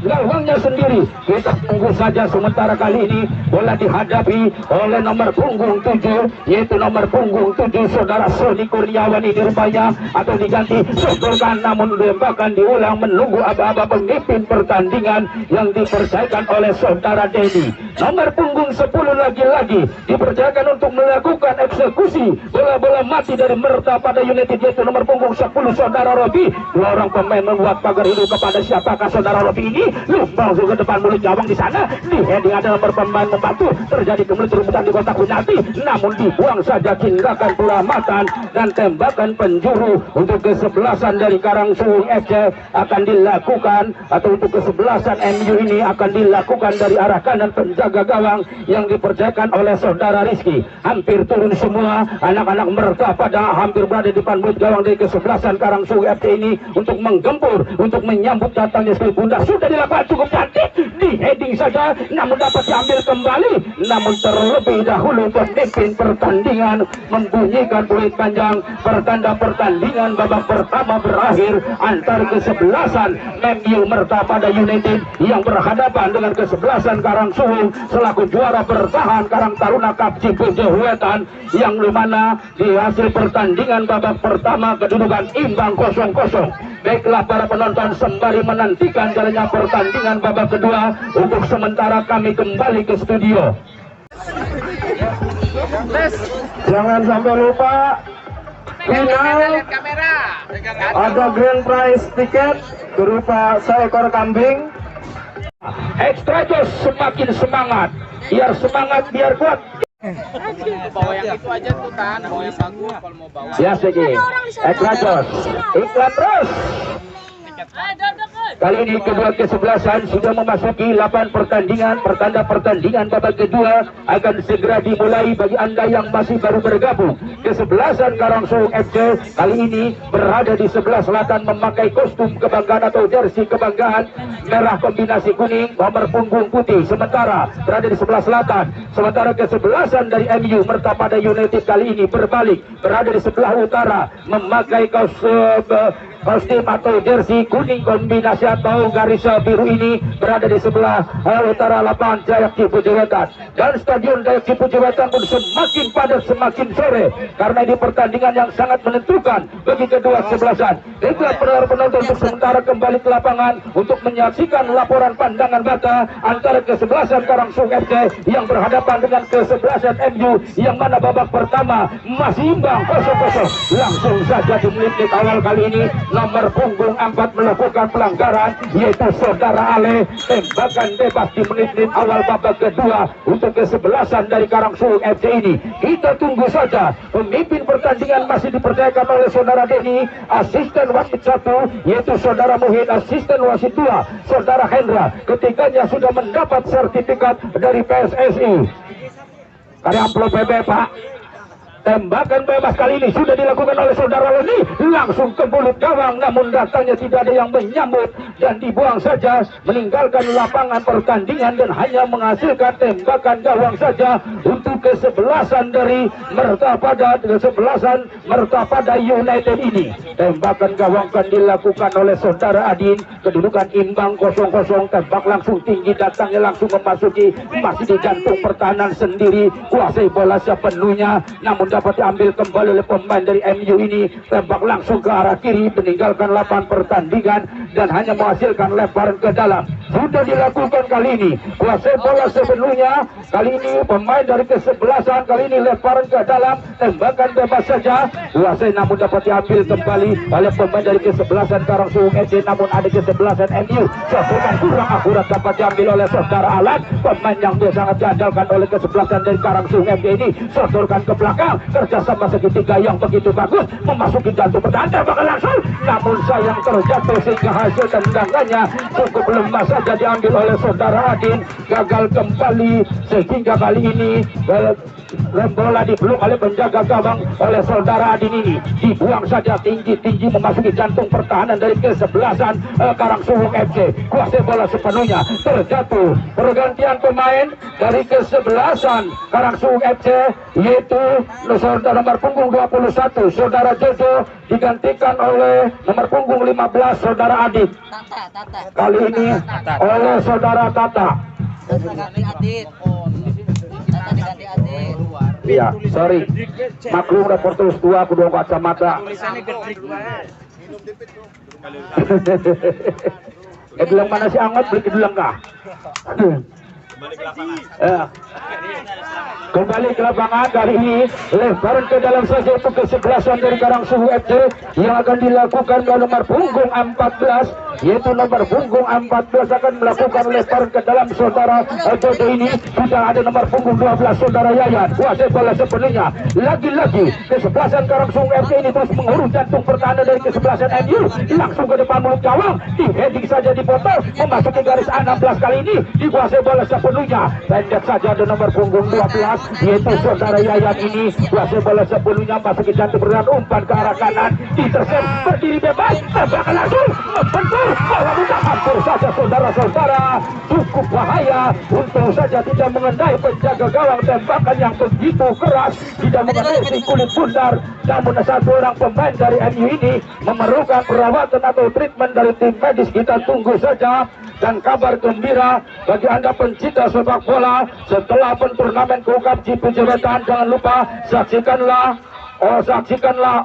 gawangnya sendiri. Kita tunggu saja. Sementara kali ini bola dihadapi oleh nomor punggung 7, yaitu nomor punggung 7 saudara Sony Kurniawan. Ini rupanya atau diganti sebelkan, namun tembakan diulang, menunggu aba-aba pemimpin pertandingan yang dipercayakan oleh saudara Denny. Nomor punggung 10 lagi-lagi dipercayakan untuk melakukan eksekusi bola-bola mati dari Merta pada United, yaitu nomor punggung 10 saudara Robi. Dua orang pemain membuat pagar hidup kepada siapakah saudara Robi ini? Lumbang ke depan mulut gawang di sana, di heading ada nomor pemain membantu, terjadi kembali rebutan di kotak penalti, namun dibuang saja. Tindakan pelamatan dan tembakan penjuru untuk kesebelasan dari Karangsuwung FC akan dilakukan, atau untuk kesebelasan MU ini akan dilakukan dari arah kanan penjaga gawang yang dipercayakan oleh saudara Rizky. Hampir turun semua anak-anak Merta pada hampir berada di depan mulut gawang dari kesebelasan Karangsuwung FC ini untuk menggempur, untuk menyambut datangnya Sri Bunda. Sudah dilakukan cukup cantik, di heading saja, namun dapat diambil kembali. Namun terlebih dahulu pemimpin pertandingan membunyikan peluit panjang, pertanda pertandingan babak pertama berakhir antara kesebelasan MU Merta pada United yang berhadapan dengan kesebelasan Karangsuwung selaku juara bertahan Karang Taruna Cup Cipuja Wetan, yang dimana di hasil pertandingan babak pertama kedudukan imbang 0-0. Baiklah para penonton, sembari menantikan jalannya pertandingan babak kedua, untuk sementara kami kembali ke studio. Jangan sampai lupa final ada grand prize tiket berupa seekor kambing. Extra Jos semakin semangat, biar semangat biar kuat. Bawa yang itu aja tuh Tan, bawa yang bagus kalau mau bawa. Ya segi. Extra Jos, iklan terus. Kali ini kedua kesebelasan sudah memasuki 8 pertandingan. Pertanda pertandingan babak kedua akan segera dimulai bagi anda yang masih baru bergabung. Kesebelasan Karangsuwung FC kali ini berada di sebelah selatan memakai kostum kebanggaan atau jersey kebanggaan merah kombinasi kuning, nomor punggung putih. Sementara berada di sebelah selatan. Sementara kesebelasan dari MU Merta pada United kali ini berbalik, berada di sebelah utara memakai kostum atau jersey kuning kombinasi atau garis biru ini, berada di sebelah utara lapangan Jayak Cipuja Wetan. Dan stadion Jayak Cipuja Wetan pun semakin padat semakin sore, karena ini pertandingan yang sangat menentukan bagi kedua kesebelasan. Itulah penonton untuk sementara kembali ke lapangan untuk menyaksikan laporan pandangan mata antara kesebelasan Karangsuwung FC yang berhadapan dengan kesebelasan MU, yang mana babak pertama masih imbang 0-0. Langsung saja di menit awal kali ini nomor punggung 4 melakukan pelanggaran, yaitu saudara Ale. Tembakan bebas di menit-menit awal babak kedua untuk kesebelasan dari Karangsuwung FC ini. Kita tunggu saja. Pemimpin pertandingan masih dipercayakan oleh saudara Denny, asisten wasit 1 yaitu saudara Muhid, asisten wasit 2 saudara Hendra. Ketiganya sudah mendapat sertifikat dari PSSI. Kari amplop PB Pak. Tembakan bebas kali ini sudah dilakukan oleh saudara Leni, langsung ke mulut gawang, namun datangnya tidak ada yang menyambut dan dibuang saja, meninggalkan lapangan pertandingan dan hanya menghasilkan tembakan gawang saja untuk kesebelasan dari Merta pada kesebelasan Merta pada United ini. Tembakan gawang akan dilakukan oleh saudara Adin, kedudukan imbang 0-0. Tembak langsung tinggi, datangnya langsung memasuki, masih di jantung pertahanan sendiri, kuasai bola sepenuhnya, namun dapat diambil kembali oleh pemain dari MU ini. Tembak langsung ke arah kiri, meninggalkan lapangan pertandingan dan hanya menghasilkan lemparan ke dalam. Sudah dilakukan kali ini, kuasai bola sepenuhnya. Kali ini pemain dari kesebelasan, kali ini lemparan ke dalam, tembakan bebas saja, kuasai namun dapat diambil kembali oleh pemain dari kesebelasan Karangsuwung FC, namun ada kesebelasan MU. Sosokan kurang akurat dapat diambil oleh saudara Alan, pemain yang sangat diandalkan oleh kesebelasan dari Karangsuwung FC ini. Sosorkan ke belakang, kerjasama segitiga yang begitu bagus, memasuki jantung pertahanan, bakal langsung, namun sayang terjatuh sehingga hasil tendangannya cukup lemah saja diambil oleh saudara Adin. Gagal kembali sehingga kali ini bola dipeluk oleh penjaga gawang oleh saudara Adin ini, dibuang saja tinggi-tinggi memasuki jantung pertahanan dari kesebelasan Karangsuwung FC. Kuasai bola sepenuhnya, terjatuh pergantian pemain dari kesebelasan Karangsuwung FC, yaitu saudara nomor punggung 21 saudara Jojo digantikan oleh nomor punggung 15 saudara Adit. Kali ini oleh saudara Tata. Iya, sorry, maklum reporter tua kedua kacamata. Gelang mana si angot beli gelang kah? Kembali ke lapangan, kali ini lemparan ke dalam saja untuk kesebelasan dari Karangsuwung FC yang akan dilakukan oleh nomor punggung 14, yaitu nomor punggung 14 akan melakukan lemparan ke dalam saudara Jojo ini. Sudah ada nomor punggung 12 saudara Yayan, kuasai bola sepenuhnya. Lagi-lagi kesebelasan Karangsuwung FC ini terus mengurus jantung pertahanan dari kesebelasan MU, langsung ke depan mulut gawang, di heading saja dipotong, memasuki garis 16. Kali ini dikuasai bola sepenuhnya, pendek saja ada nomor punggung 12 yaitu saudara Yayan ini, kuasai bola sepenuhnya, masuk ke jantung pertahanan, umpan ke arah kanan, ditersen, berdiri bebas, tembakan langsung, membentur, bola buka, hampir saja saudara-saudara, cukup bahaya, untung saja tidak mengenai penjaga gawang, tembakan yang begitu keras, tidak mengenai si kulit bundar, namun satu orang pemain dari MU ini memerlukan perawatan atau treatment dari tim medis. Kita tunggu saja. Dan kabar gembira bagi Anda pencinta sepak bola, setelah turnamen Kokap Cipu Jewetan, jangan lupa saksikanlah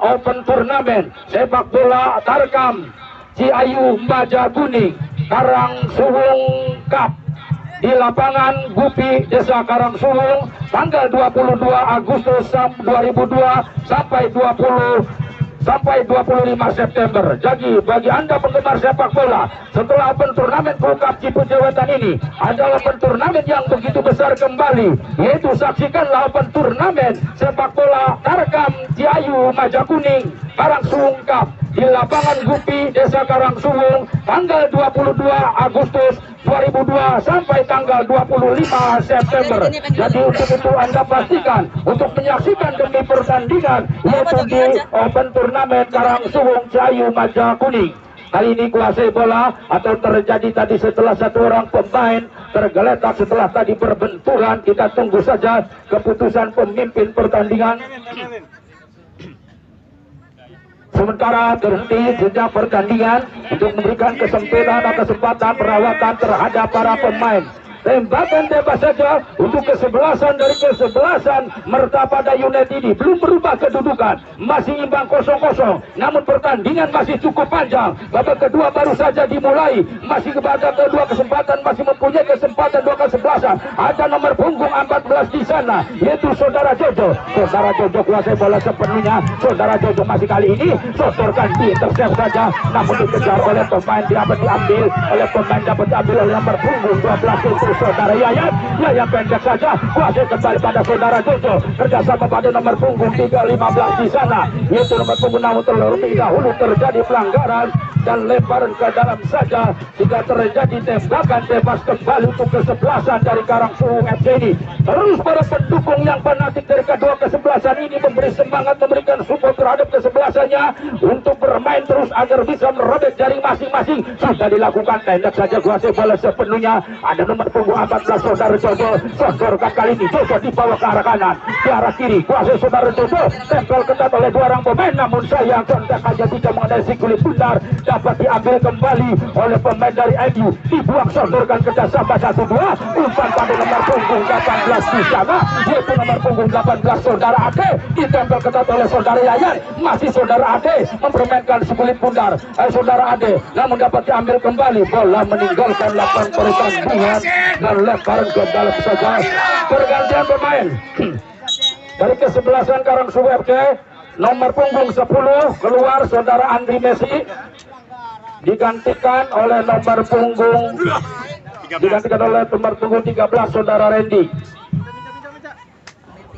Open Turnamen sepak bola Tarkam Ciayu Baja Kuning Karangsuwung Cup di lapangan Gupi Desa Karangsuwung tanggal 22 Agustus 2002 sampai 25 September. Jadi bagi Anda penggemar sepak bola, setelah Open Turnamen Kokap Cipu Jewetan ini adalah Open Turnamen yang begitu besar kembali, yaitu saksikanlah Open Turnamen sepak bola Tarkam Ciayu Baja Kuning Karangsuwung Cup di lapangan Gupi Desa Karangsuwung tanggal 22 Agustus 2002 sampai tanggal 25 September. Jadi untuk itu Anda pastikan untuk menyaksikan demi pertandingan yaitu di Open Turnamen Karangsuwung Ciayu Baja Kuning. Kali ini kuasai bola atau terjadi tadi setelah satu orang pemain tergeletak setelah tadi berbenturan. Kita tunggu saja keputusan pemimpin pertandingan. Sementara berhenti sejak pertandingan untuk memberikan kesempatan perawatan terhadap para pemain. Tembakan bebas saja untuk kesebelasan dari kesebelasan Mertapada United ini belum berubah kedudukan, masih imbang 0-0. Namun pertandingan masih cukup panjang. Babak kedua baru saja dimulai, masih ke babak kedua kesempatan, masih mempunyai kesempatan dua kesebelasan. Ada nomor punggung 14 di sana, yaitu saudara Jojo. Saudara Jojo kuasai bola sepenuhnya. Saudara Jojo masih kali ini sotorkan di intercept saja, namun dikejar oleh pemain, dapat diambil oleh pemain, dapat diambil oleh nomor punggung 12 itu saudara Yayan. Yayan pendek saja, kuasai kembali pada saudara Jojo, kerjasama pada nomor punggung 315 di sana, yaitu nomor punggung, namun terlebih dahulu terjadi pelanggaran dan lemparan ke dalam saja, tidak terjadi tembakan bebas kembali untuk kesebelasan dari Karangsuwung FC ini. Terus para pendukung yang fanatik dari kedua kesebelasan ini memberi semangat, memberikan support terhadap kesebelasannya untuk bermain terus agar bisa merobek jaring masing-masing. Sudah dilakukan, pendek saja kuasai bola sepenuhnya. Ada nomor punggung 14 saudara Jojo, sosorkan kali ini Jojo dibawa ke arah kanan, ke arah kiri, kuasai saudara Jojo, tempel ketat oleh dua orang pemain, namun sayang kontak aja tidak mengenai si kulit bundar, dapat diambil kembali oleh pemain dari MU, dibuang sodorkan ke dasar 1-2, umpan pada nomor punggung 18 di sana, yaitu nomor punggung 18 saudara Ade, ditempel ketat oleh saudara Yayan, masih saudara Ade mempermainkan si kulit bundar, saudara Ade, namun dapat diambil kembali, bola meninggalkan lapangan pertandingan dan lemparan ke dalam saja. Pergantian pemain dari kesebelasan Karangsungu FC, nomor punggung 10 keluar saudara Andri Messi, digantikan oleh nomor punggung 13 saudara Randy.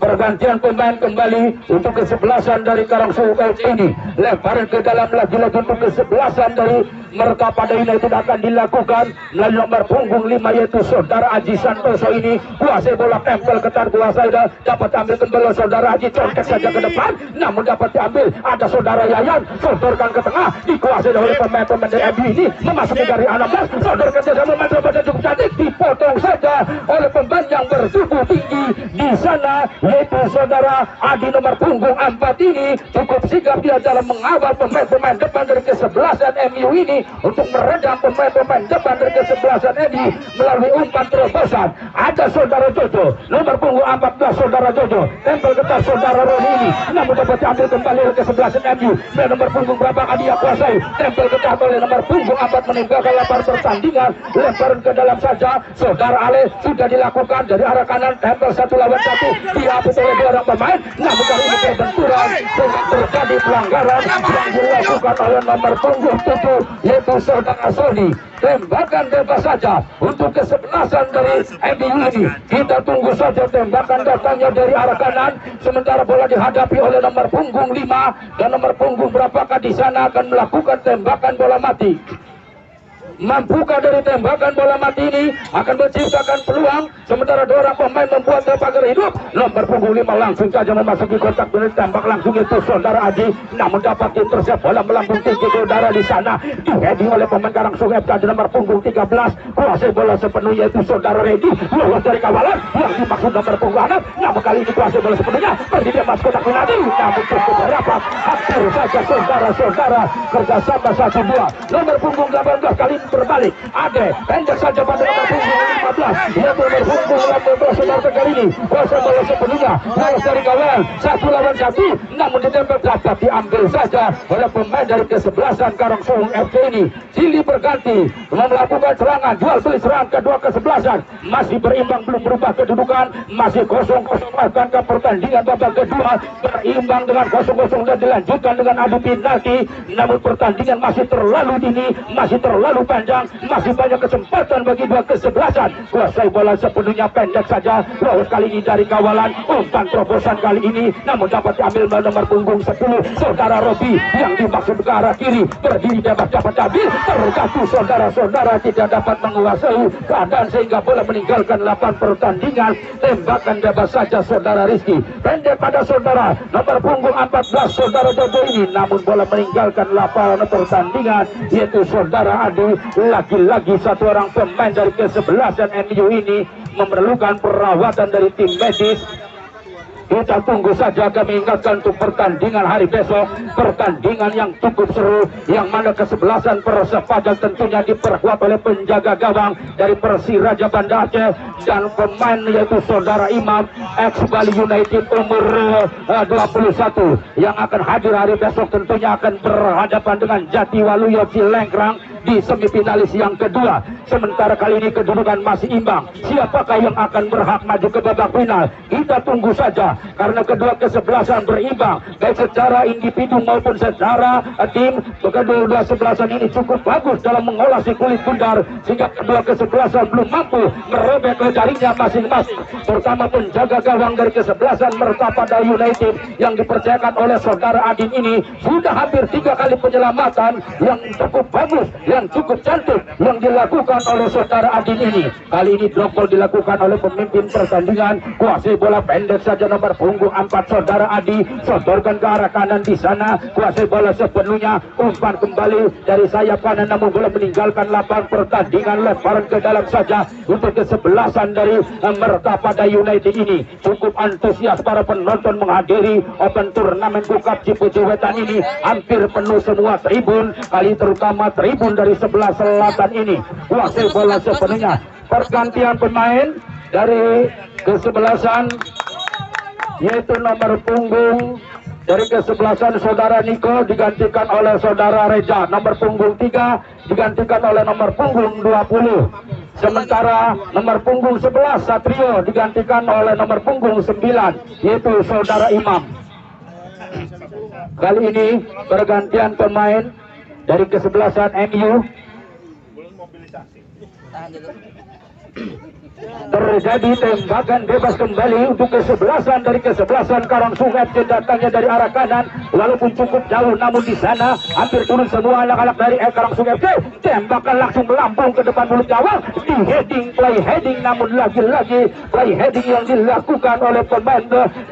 Pergantian pemain kembali untuk kesebelasan dari Karangsungu FC ini, lemparan ke dalam lagi-lagi untuk kesebelasan dari Mertapada United akan dilakukan melalui nomor punggung 5 yaitu saudara Aji Santoso ini, kuasai bola tempel ketat, kuasai dapat ambil kembali saudara Aji, contek saja ke depan, namun dapat diambil, ada saudara Yayan, sodorkan ke tengah, dikuasai oleh pemain-pemain dari MU ini, memasuki dari 16, sodorkan saja, pemain cukup cantik, dipotong saja oleh pemain yang bertubuh tinggi di sana, yaitu saudara Adi nomor punggung 4 ini, cukup sigap dia dalam mengawal pemain-pemain depan dari kesebelasan MU ini untuk meredam pemain-pemain depan dari kesebelasan MU melalui umpan terobosan. Ada saudara Jojo nomor punggung 14 saudara Jojo, tempel ketat saudara Roni ini, namun dapat diambil kembali oleh kesebelasan MU dan nomor punggung berapa dia kuasai, tempel ketat oleh nomor punggung 4 meninggalkan lapangan pertandingan, lemparan ke dalam saja saudara Ale, sudah dilakukan dari arah kanan, tempel 1 lawan 1, dihapus oleh dua orang pemain, namun kali ini benturan sehingga terjadi pelanggaran yang dilakukan oleh nomor punggung 7 yaitu saudara Sony. Tembakan bebas saja untuk kesebelasan dari MU ini, kita tunggu saja tembakan datangnya dari arah kanan, sementara bola dihadapi oleh nomor punggung 5 dan nomor punggung berapakah di sana akan melakukan tembakan bola mati. Mampukah dari tembakan bola mati ini akan menciptakan peluang, sementara dua orang pemain membuat pagar hidup. Nomor punggung 5 langsung saja memasuki kotak dan tembak langsung itu saudara Aji, namun dapat intercept bola melambung tinggi saudara di sana, diheading oleh pemain Karangsungu FC di nomor punggung 13, kuasai bola sepenuhnya itu saudara Redi, lolos dari kawalan yang dimaksud nomor punggung 6, namun kali ini kuasai bola sepenuhnya, berdiri masuk kotak penalti, namun cukup rapat, hampir saja saudara-saudara kerjasama 1-2. Nomor punggung 18 kali ini berbalik, Ade pendek saja pada nomor punggung 15, dia nomor punggung 18 saudara kali ini kuasai bola sepenuhnya, lolos dari kawalan 1 lawan 1, namun ditempel dapat diambil saja oleh pemain dari kesebelasan Karangsungu FC ini. Silih berganti melakukan serangan, jual beli serangan kedua kesebelasan, masih berimbang, belum berubah kedudukan, masih 0-0 bahkan ke pertandingan babak kedua, berimbang dengan 0-0 dan dilanjutkan dengan adu penalti, namun pertandingan masih terlalu dini, masih terlalu panjang, masih banyak kesempatan bagi dua kesebelasan. Kuasai bola sepenuhnya, pendek saja, lolos kali ini dari kawalan, umpan terobosan kali ini, namun dapat diambil nomor punggung 10 saudara Robi yang dimaksud ke arah kiri, berdiri dapat ambil, terjatuh saudara-saudara, tidak dapat menguasai keadaan sehingga bola meninggalkan lapangan pertandingan. Tembakan bebas saja saudara Rizky, pendek pada saudara nomor punggung 14 saudara Jojo ini, namun bola meninggalkan lapangan pertandingan, yaitu saudara Adi. Lagi-lagi satu orang pemain dari kesebelasan MU ini memerlukan perawatan dari tim medis. Kita tunggu saja, kami ingatkan untuk pertandingan hari besok, pertandingan yang cukup seru, yang mana kesebelasan Persepajang tentunya diperkuat oleh penjaga gawang dari Persiraja Banda Aceh dan pemain yaitu saudara Imam ex Bali United umur 21 yang akan hadir hari besok, tentunya akan berhadapan dengan Jatiwaluyo Cilengkrang di semifinalis yang kedua. Sementara kali ini kedudukan masih imbang, siapakah yang akan berhak maju ke babak final, kita tunggu saja, karena kedua kesebelasan berimbang baik secara individu maupun secara tim. Kedua kesebelasan ini cukup bagus dalam mengolah si kulit bundar, sehingga kedua kesebelasan belum mampu merobek ke jaringnya masing-masing, terutama penjaga gawang dari kesebelasan Mertapada United yang dipercayakan oleh saudara Adin ini sudah hampir 3 kali penyelamatan yang cukup bagus, yang cukup cantik yang dilakukan oleh saudara Adin ini. Kali ini drop ball dilakukan oleh pemimpin pertandingan. Kuasai bola pendek saja nomor punggung 4 saudara Adi, sodorkan ke arah kanan di sana. Kuasai bola sepenuhnya, umpan kembali dari sayap kanan namun bola meninggalkan lapang pertandingan, lemparan ke dalam saja untuk kesebelasan dari Mertapada United ini. Cukup antusias para penonton menghadiri Open Turnamen Cup Cipuji Wetan ini, hampir penuh semua tribun, kali terutama tribun dari sebelah selatan ini. Kuasai bola sepenuhnya, pergantian pemain dari kesebelasan yaitu nomor punggung dari kesebelasan saudara Niko digantikan oleh saudara Reja, nomor punggung 3 digantikan oleh nomor punggung 20. Sementara nomor punggung 11 Satrio digantikan oleh nomor punggung 9 yaitu saudara Imam. Kali ini pergantian pemain dari kesebelasan MU. Terjadi tembakan bebas kembali untuk kesebelasan dari kesebelasan Karangsungai FC, datangnya dari arah kanan walaupun cukup jauh namun di sana hampir turun semua anak-anak dari Karangsungai FC. Tembakan langsung melambung ke depan mulut gawang, di heading, play heading, namun lagi-lagi play heading yang dilakukan oleh pemain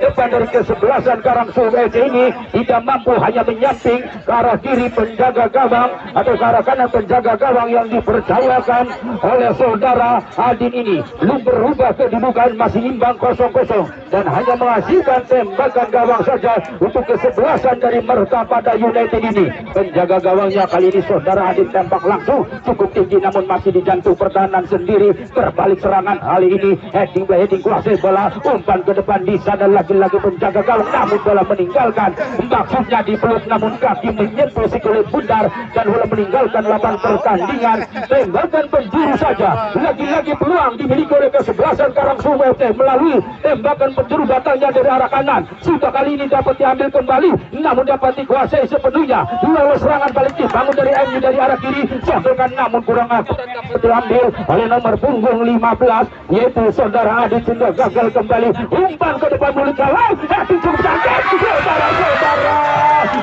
depan dari kesebelasan Karangsungai FC ini tidak mampu, hanya menyamping ke arah kiri penjaga gawang atau ke arah kanan penjaga gawang yang dipercayakan oleh saudara Adin ini. Belum berubah kedudukan, masih imbang 0-0 dan hanya menghasilkan tembakan gawang saja untuk kesebelasan dari Mertapada United ini. Penjaga gawangnya kali ini saudara Adin tembak langsung cukup tinggi namun masih di jantung pertahanan sendiri. Berbalik serangan kali ini, heading by heading, kuasai bola, umpan ke depan di sana lagi-lagi penjaga gawang namun bola meninggalkan, maksudnya di peluk namun kaki menyentuh si kulit bundar dan bola meninggalkan lapang pertandingan. Tembakan penjuru saja, lagi-lagi peluang dimiliki oleh kesebelasan Karangsungai FC melalui tembakan penjuru datangnya dari arah kanan. Sudah kali ini dapat diambil kembali namun dapat dikuasai sepenuhnya. Lalu serangan balik dibangun dari MU dari arah kiri, sodorkan namun kurang akurat, dapat diambil oleh nomor punggung 15 yaitu saudara Adit. Sudah gagal kembali, umpan ke depan mulut gawang, cukup cantik.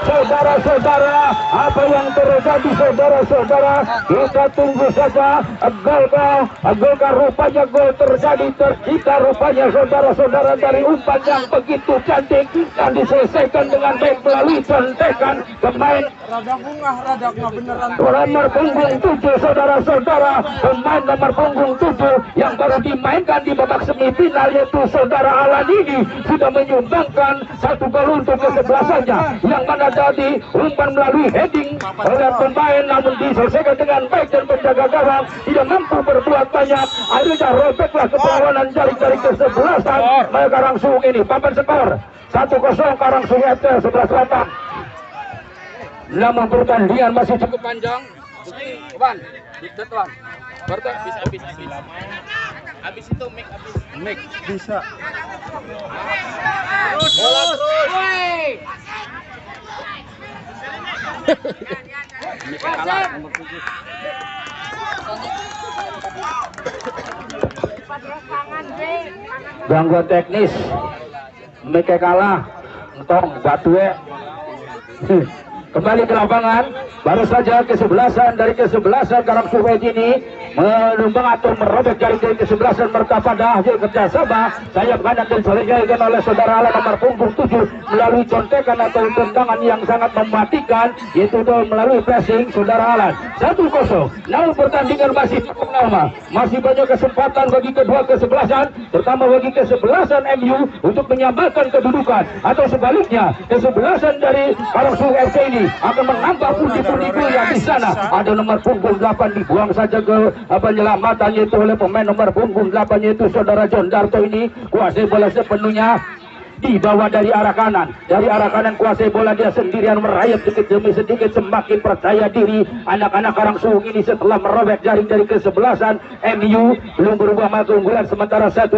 Saudara-saudara, apa yang terjadi saudara-saudara, kita tunggu saja. Golkah rupanya gol terjadi, tercipta rupanya saudara-saudara dari umpan yang begitu cantik dan diselesaikan dengan baik melalui contekan pemain nomor punggung 7 saudara-saudara, pemain nomor punggung 7 yang baru dimainkan di babak semifinal yaitu saudara Alan ini sudah menyumbangkan 1 gol untuk kesebelasannya, yang mana tadi umpan melalui heading oleh pemain namun diselesaikan dengan baik dan penjaga gawang tidak mampu berbuat banyak. Akhirnya robeklah keperlawanan dari kesebelasan Karangsungai ini. Papan skor 1-0 Karangsungai FC sebelah selatan. Namun pertandingan masih cukup panjang. Tuan, Tuan. Berarti habis. Habis itu make bisa. Terus. Gangguan teknis, mereka kalah, entong batue. Kembali ke lapangan, baru saja kesebelasan dari kesebelasan Karangsungai ini menumbang atau merobek dari kesebelasan Mertapada hasil kerjasama sayap kanan dan diselesaikan oleh saudara Alan nomor punggung 7 melalui contekan atau tendangan yang sangat mematikan yaitu melalui pressing saudara Alan. 1-0. Namun pertandingan masih cukup lama, masih banyak kesempatan bagi kedua kesebelasan, terutama bagi kesebelasan MU untuk menyamakan kedudukan atau sebaliknya kesebelasan dari Karangsungai FC ini akan menambah pundi-pundi yang di sana. Ada nomor punggung 8 dibuang saja ke penyelamatan yaitu oleh pemain nomor punggung 8 yaitu saudara John Darto ini. Kuasai bola sepenuhnya dibawa dari arah kanan. Dari arah kanan kuasai bola, dia sendirian merayap sedikit demi sedikit, semakin percaya diri anak-anak Karangsungai ini setelah merobek jaring dari kesebelasan MU. Belum berubah keunggulan sementara 1-0.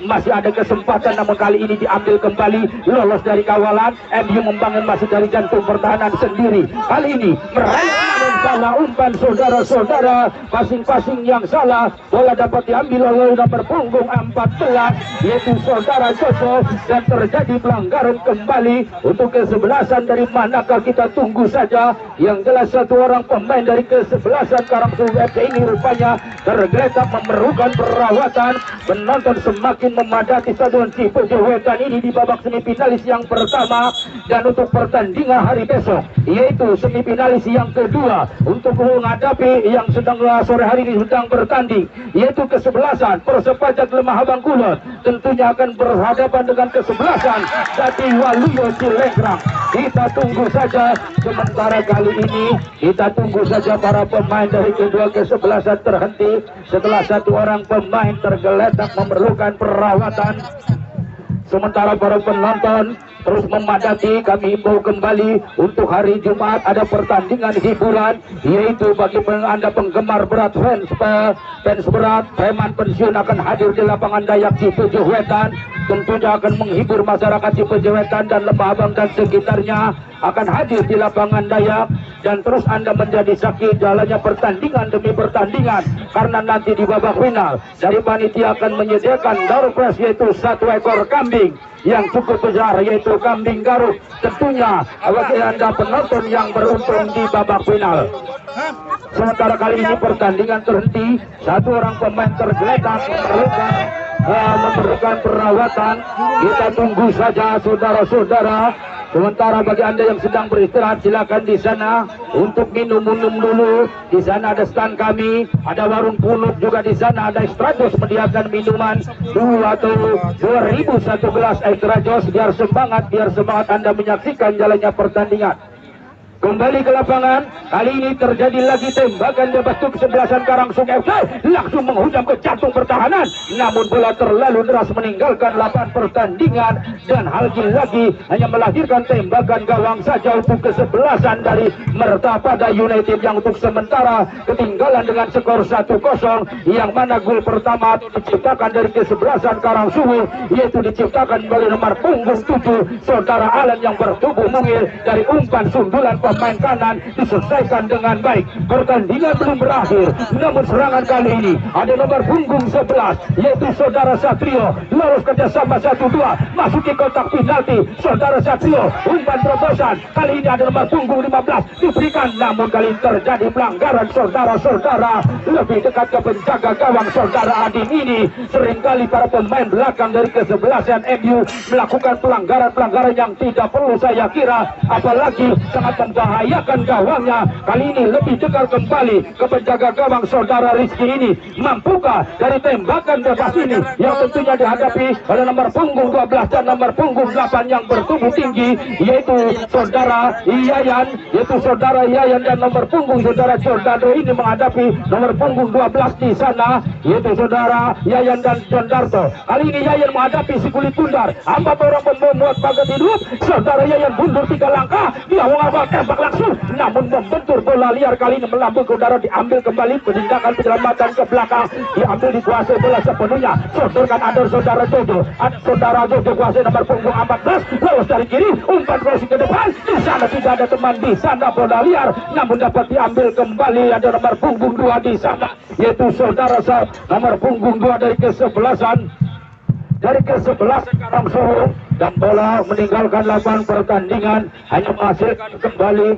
Masih ada kesempatan namun kali ini diambil kembali, lolos dari kawalan. MU membangun masih dari jantung pertahanan sendiri. Kali ini merayap namun salah umpan saudara-saudara, masing-masing yang salah. Bola dapat diambil oleh nomor punggung 14 yaitu saudara Jojo, dan terjadi pelanggaran kembali untuk kesebelasan. Dari manakah kita tunggu saja. Yang jelas satu orang pemain dari kesebelasan Karangsuhu FC ini rupanya tergeletak memerlukan perawatan. Penonton semakin memadati Stadion Cipejo Wetan ini di babak semifinalis yang pertama, dan untuk pertandingan hari besok yaitu semifinalis yang kedua untuk menghadapi yang sedang sore hari ini sedang bertanding yaitu kesebelasan Persepajak Lemah Abang Kulon, tentunya akan berhadapan dengan kesebelasan Dadi Waluyo Cilengrang. Kita tunggu saja. Sementara kali ini kita tunggu saja para pemain dari kedua kesebelasan terhenti setelah satu orang pemain tergeletak memerlukan perawatan. Sementara para penonton terus memadati. Kami himbau kembali untuk hari Jumat ada pertandingan hiburan, yaitu bagi Anda penggemar berat, fans berat, preman pensiun akan hadir di lapangan Dayak Cipejo Wetan. Tentunya akan menghibur masyarakat Cipejo Wetan dan Lembah Abang dan sekitarnya, akan hadir di lapangan Dayak. Dan terus Anda menjadi saksi jalannya pertandingan demi pertandingan, karena nanti di babak final dari panitia akan menyediakan door prize, yaitu 1 ekor kambing yang cukup besar, yaitu kambing Garut. Tentunya bagi Anda penonton yang beruntung di babak final. Sementara kali ini pertandingan terhenti, satu orang pemain tergeletak memerlukan perawatan. Kita tunggu saja saudara-saudara. Sementara bagi Anda yang sedang beristirahat, silakan di sana untuk minum-minum dulu. Di sana ada stand kami, ada warung punuk juga di sana, ada extra jos menyediakan minuman 2 atau 2.000 satu gelas extra jos, biar semangat Anda menyaksikan jalannya pertandingan. Kembali ke lapangan, kali ini terjadi lagi tembakan bebas untuk kesebelasan Karangsuhu FC, langsung menghujam ke jantung pertahanan, namun bola terlalu deras meninggalkan lapangan pertandingan, dan lagi hanya melahirkan tembakan gawang saja untuk kesebelasan dari Mertapada United yang untuk sementara ketinggalan dengan skor 1-0, yang mana gol pertama diciptakan dari kesebelasan Karangsuhu, yaitu diciptakan oleh nomor punggung 7 saudara Alan yang bertubuh mungil dari umpan sundulan pemain kanan, diselesaikan dengan baik. Pertandingan belum berakhir, namun serangan kali ini ada nomor punggung 11 yaitu saudara Satrio, lolos kerjasama 1-2 masuki kotak penalti. Saudara Satrio umpan terobosan, kali ini ada nomor punggung 15 diberikan, namun kali ini terjadi pelanggaran saudara-saudara, lebih dekat ke penjaga gawang saudara Adin ini. Seringkali para pemain belakang dari kesebelasan MU melakukan pelanggaran yang tidak perlu saya kira, apalagi sangat membahayakan gawangnya. Kali ini lebih dekat kembali ke penjaga gawang saudara Rizky ini. Mampukah dari tembakan bebas ini yang tentunya dihadapi oleh nomor punggung 12 dan nomor punggung 8 yang bertubuh tinggi, yaitu saudara Yayan dan nomor punggung saudara Jordano ini menghadapi nomor punggung 12 di sana, yaitu saudara Yayan dan Jondarto. Kali ini Yayan menghadapi si kulit bundar, 4 orang pembuat pagar hidup. Saudara Yayan mundur 3 langkah, dia mengawal tembak langsung, namun membentur bola liar kali ini melambung ke udara, diambil kembali, penindakan penyelamatan ke belakang, diambil dikuasai bola sepenuhnya, sodorkan ada saudara Jojo kuasai nomor punggung 14, lolos dari kiri, umpan crossing ke depan, di sana tidak ada teman, di sana bola liar, namun dapat diambil kembali, ada nomor punggung 2 di sana, yaitu saudara nomor punggung 2 dari kesebelasan Karangsuhu, dan bola meninggalkan lapangan pertandingan, hanya menghasilkan kembali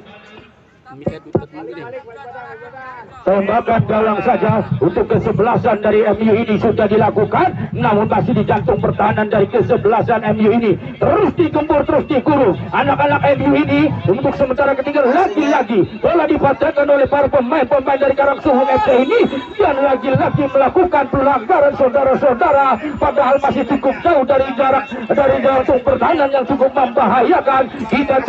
tembakan gawang saja. Untuk kesebelasan dari MU ini sudah dilakukan, namun masih di jantung pertahanan dari kesebelasan MU ini, terus digembur, terus dikurung anak-anak MU ini. Untuk sementara ketinggalan lagi-lagi bola dipatahkan oleh para pemain dari Karangsuhu FC ini, dan lagi-lagi melakukan pelanggaran saudara-saudara, padahal masih cukup jauh dari jantung pertahanan yang cukup membahayakan. Kita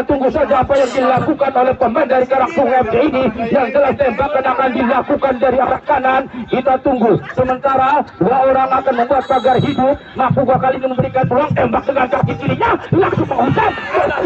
tunggu saja apa yang dilakukan oleh pemain dari Karangsuhu FC ini. Yang jelas tembakan akan dilakukan dari arah kanan, kita tunggu. Sementara 2 orang akan membuat pagar hidup, mampukah kali ini memberikan peluang, tembak dengan kaki kirinya, langsung menghujam,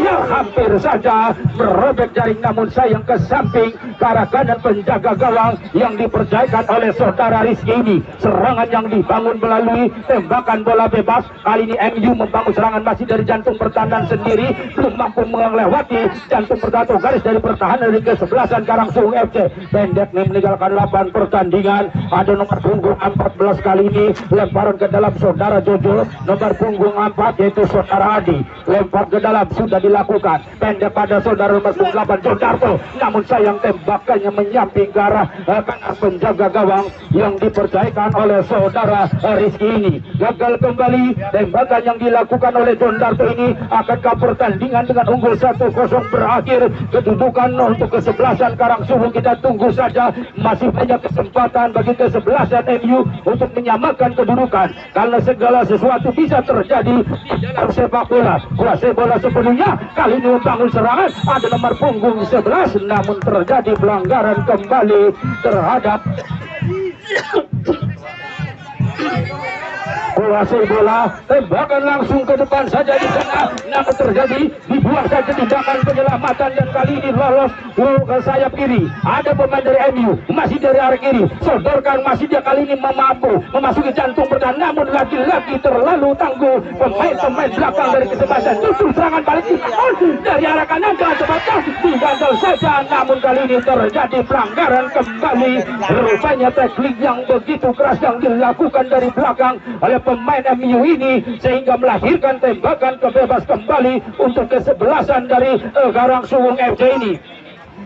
yang hampir saja merobek jaring, namun sayang ke samping ke arah kanan penjaga gawang yang dipercayakan oleh saudara Rizky ini. Serangan yang dibangun melalui tembakan bola bebas, kali ini MU membangun serangan masih dari jantung pertahanan sendiri, belum mampu melewati jantung pertahanan satu garis dari pertahanan dari kesebelasan Karangsuwung FC. Pendek nih meninggalkan 8 pertandingan. Ada nomor punggung 14 kali ini lemparan ke dalam saudara Jojo. Nomor punggung 4 yaitu saudara Adi, lempar ke dalam sudah dilakukan. Pendek pada saudara nomor punggung 8 Jodarto, namun sayang tembakannya menyamping ke arah kanan penjaga gawang yang dipercayakan oleh saudara Rizky ini. Gagal kembali tembakan yang dilakukan oleh Jodarto ini. Akankah pertandingan dengan unggul 1-0 berakhir? Kedudukan untuk kesebelasan Karangsuwung kita tunggu saja. Masih banyak kesempatan bagi kesebelasan MU untuk menyamakan kedudukan, karena segala sesuatu bisa terjadi di dalam sepak bola. Kuasai bola sepenuhnya, kali ini membangun serangan. Ada nomor punggung 11, namun terjadi pelanggaran kembali terhadap kuasai bola. Tembakan langsung ke depan saja di sana, namun terjadi dibuat saja tindakan penyelamatan, dan kali ini lolos ke sayap kiri. Ada pemain dari MU masih dari arah kiri, sodorkan masih dia, kali ini mampu memasuki jantung pertahanan, namun lagi-lagi terlalu tangguh pemain belakang dari kesebelasan. Justru serangan balik dari arah kanan dengan cepatnya diganjal saja, namun kali ini terjadi pelanggaran kembali. Rupanya teknik yang begitu keras yang dilakukan dari belakang oleh pemain MU ini sehingga melahirkan tembakan kebebas kembali untuk kesebelasan dari Karangsuwung FC ini.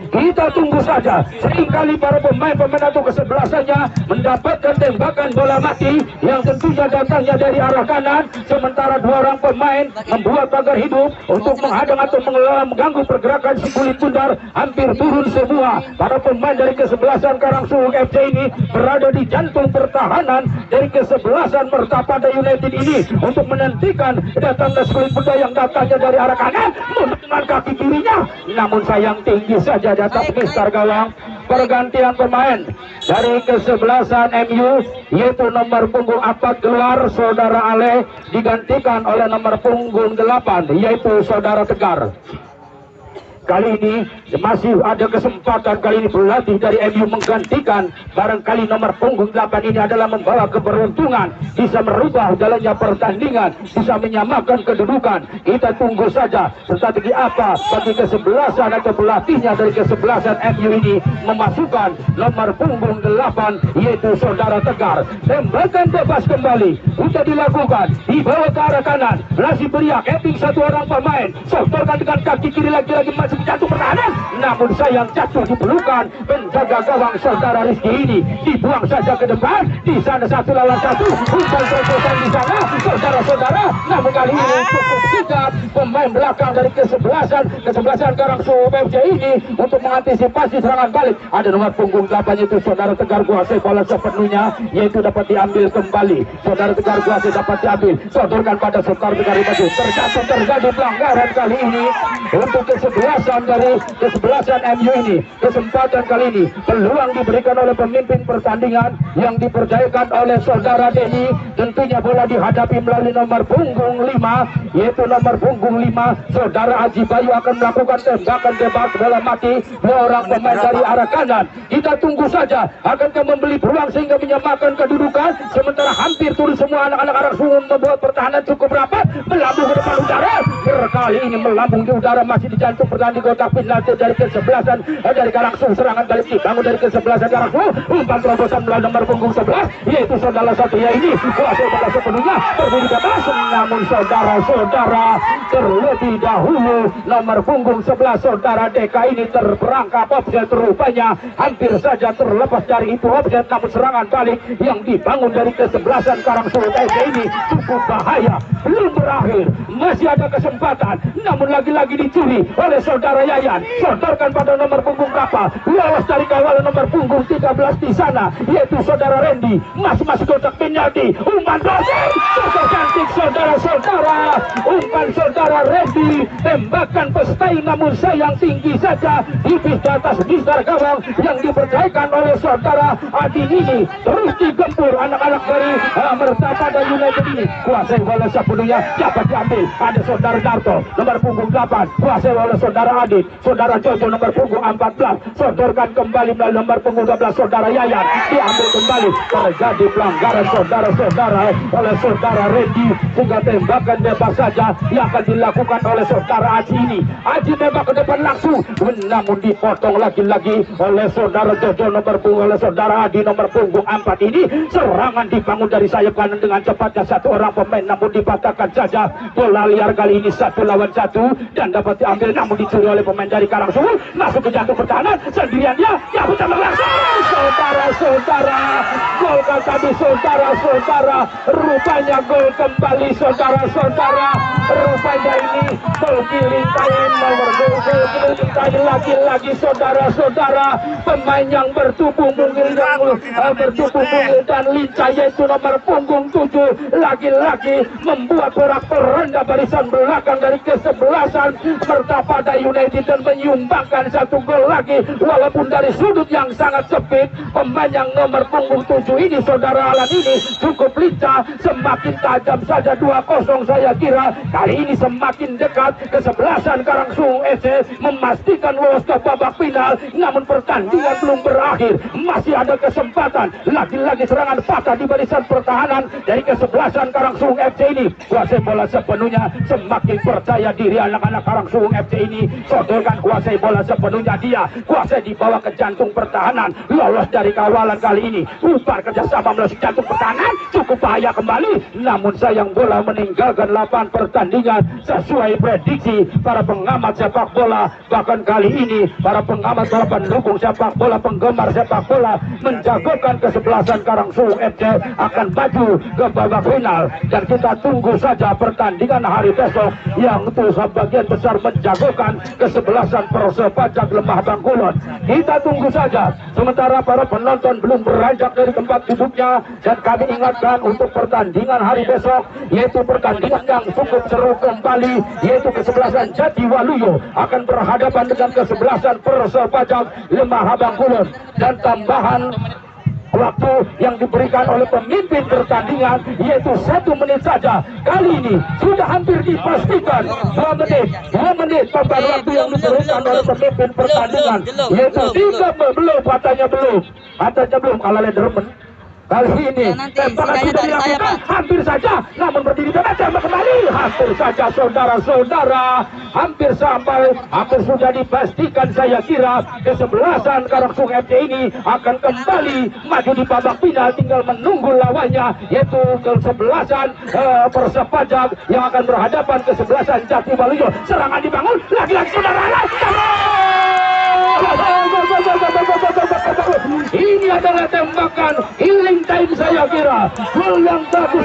Kita tunggu saja, seringkali para pemain-pemain atau kesebelasannya mendapatkan tembakan bola mati yang tentunya datangnya dari arah kanan, sementara 2 orang pemain membuat pagar hidup untuk menghadang atau mengganggu pergerakan si kulit bundar. Hampir turun semua para pemain dari kesebelasan Karangsuwung FC ini berada di jantung pertahanan dari kesebelasan Mertapada United ini untuk menantikan datangnya si kulit bundar yang datangnya dari arah kanan dengan kaki kirinya, namun sayang tinggi saja datang mister gawang. Pergantian pemain dari kesebelasan MU yaitu nomor punggung 4 keluar saudara Ale, digantikan oleh nomor punggung 8 yaitu saudara Tegar. Kali ini masih ada kesempatan, kali ini pelatih dari MU menggantikan, barangkali nomor punggung 8 ini adalah membawa keberuntungan, bisa merubah jalannya pertandingan, bisa menyamakan kedudukan. Kita tunggu saja strategi apa bagi kesebelasan atau pelatihnya dari kesebelasan MU ini memasukkan nomor punggung 8 yaitu saudara Tegar. Tembakan bebas kembali sudah dilakukan, dibawa ke arah kanan, masih beriak capping 1 orang pemain, sodorkan dengan kaki kiri lagi-lagi masuk jatuh pertahanan, namun sayang jatuh di pelukan penjaga gawang saudara Rizky ini. Dibuang saja ke depan, di sana 1 lawan 1, umpan terobosan di sana saudara-saudara, namun kali ini cukup sigap pemain belakang dari kesebelasan Karangsuwung FC ini untuk mengantisipasi serangan balik. Ada nomor punggung 8 itu saudara Tegar, kuasai bola sepenuhnya yaitu dapat diambil kembali. Saudara Tegar kuasai dapat diambil, sodorkan pada saudara Tegar di baju, terjadi pelanggaran kali ini untuk kesebelasan dari kesebelasan MU ini. Kesempatan kali ini peluang diberikan oleh pemimpin pertandingan yang dipercayakan oleh saudara Denny. Tentunya bola dihadapi melalui nomor punggung 5 yaitu nomor punggung 5 saudara Haji Bayu akan melakukan tembakan bebas bola mati. 2 orang pemain dari arah kanan. Kita tunggu saja akankah membeli peluang sehingga menyamakan kedudukan, sementara hampir turun semua anak-anak Karangsuwung membuat pertahanan cukup rapat, melambung ke depan udara. Kali ini melambung di udara, masih di jantung pertahanan di kotak penalti dari kesebelasan dari Karangsuwung. Serangan balik dibangun dari kesebelasan Karangsuwung, umpan terobosan melalui nomor punggung 11 yaitu saudara Satria ini kuasai bola sepenuhnya, berbunyi bebas, namun saudara-saudara terlebih dahulu nomor punggung 11 saudara Deka ini terperangkap offset. Rupanya hampir saja terlepas dari itu offset, namun serangan balik yang dibangun dari kesebelasan Karangsuwung FC ini cukup bahaya. Belum berakhir, masih ada kesempatan, namun lagi-lagi dicuri oleh saudara Yayan. Sodorkan pada nomor punggung berapa, lolos dari kawalan nomor punggung 13 di sana yaitu saudara Randy, masih kotak penalti, umpan dosen cukup cantik saudara-saudara, umpan saudara Randy, tembakan pestai namun sayang tinggi saja tipis di atas mister gawang yang dipercayakan oleh saudara Adi ini. Terus digempur anak-anak dari Mertapada United ini, kuasai bola sepenuhnya dapat diambil. Ada saudara Darto nomor punggung 8, kuasai oleh saudara Adit, saudara Jojo nomor punggung 14, sodorkan kembali melalui nomor punggung 12 saudara Yayan, diambil kembali. Terjadi pelanggaran saudara-saudara oleh saudara Randy sehingga tembakan bebas saja yang akan dilakukan dilakukan oleh saudara Aji ini. Aji tembak ke depan langsung, namun dipotong lagi-lagi oleh saudara Jojo nomor punggung, oleh saudara Adi nomor punggung 4 ini. Serangan dibangun dari sayap kanan dengan cepatnya satu orang pemain, namun dipatahkan saja. Bola liar kali ini 1 lawan 1 dan dapat diambil, namun dicuri oleh pemain dari Karangsungur. Masuk ke jantung pertahanan sendirian dia, yang pertama langsung saudara-saudara, gol tadi saudara-saudara, rupanya gol kembali saudara-saudara, rupanya ini gol kilintain nomor gol kilintain lagi-lagi saudara-saudara, pemain yang bertubuh mungil dan lincah yaitu nomor punggung 7 lagi-lagi membuat porak-poranda barisan belakang dari kesebelasan Mertapada United dan menyumbangkan 1 gol lagi walaupun dari sudut yang sangat sempit. Pemain yang nomor punggung 7 ini saudara Alan ini cukup lincah, semakin tajam saja 2-0 saya kira. Kali ini semakin dekat kesebelasan Karangsungur FC memastikan lolos ke babak final, namun pertandingan belum berakhir, masih ada kesempatan. Lagi-lagi serangan patah di barisan pertahanan dari kesebelasan Karangsungur FC ini. Kuasai bola sepenuhnya, semakin percaya diri anak-anak Karangsungur FC ini. Sodorkan kuasai bola sepenuhnya dia, kuasai dibawa ke jantung pertahanan, lolos dari kawalan kali ini. Upar kerjasama melalui jantung pertahanan, cukup bahaya kembali, namun sayang bola meninggalkan lapangan pertandingan sesuai prediksi para pengamat sepak bola. Bahkan kali ini para pengamat, para pendukung sepak bola, penggemar sepak bola menjagokan kesebelasan Karangsungur FC akan maju ke babak final, dan kita tunggu saja pertandingan hari besok yang itu sebagian besar menjagokan kesebelasan Persepajak Lembah Bangkulon. Kita tunggu saja, sementara para penonton belum beranjak dari tempat duduknya, dan kami ingatkan untuk pertandingan hari besok, yaitu pertandingan yang cukup seru kembali, yaitu kesebelasan Jatiwaluyo akan berhadapan dengan kesebelasan Persepajak Lembah Bangkulon, dan tambahan waktu yang diberikan oleh pemimpin pertandingan yaitu 1 menit saja. Kali ini sudah hampir dipastikan 2 menit tambahan waktu yang diberikan oleh pemimpin pertandingan, yaitu 3 belum, katanya belum ala Lederman. Kali ini tembakan sudah dilakukan, hampir saja, namun berdiri dan tembak kembali, hampir saja saudara-saudara, hampir sudah dipastikan saya kira kesebelasan Karangsungur FC ini akan kembali maju di babak final, tinggal menunggu lawannya yaitu kesebelasan Persepajak yang akan berhadapan kesebelasan Jatiwaluyo. Serangan dibangun lagi-lagi saudara. Ini adalah tembakan healing time saya kira, gol yang bagus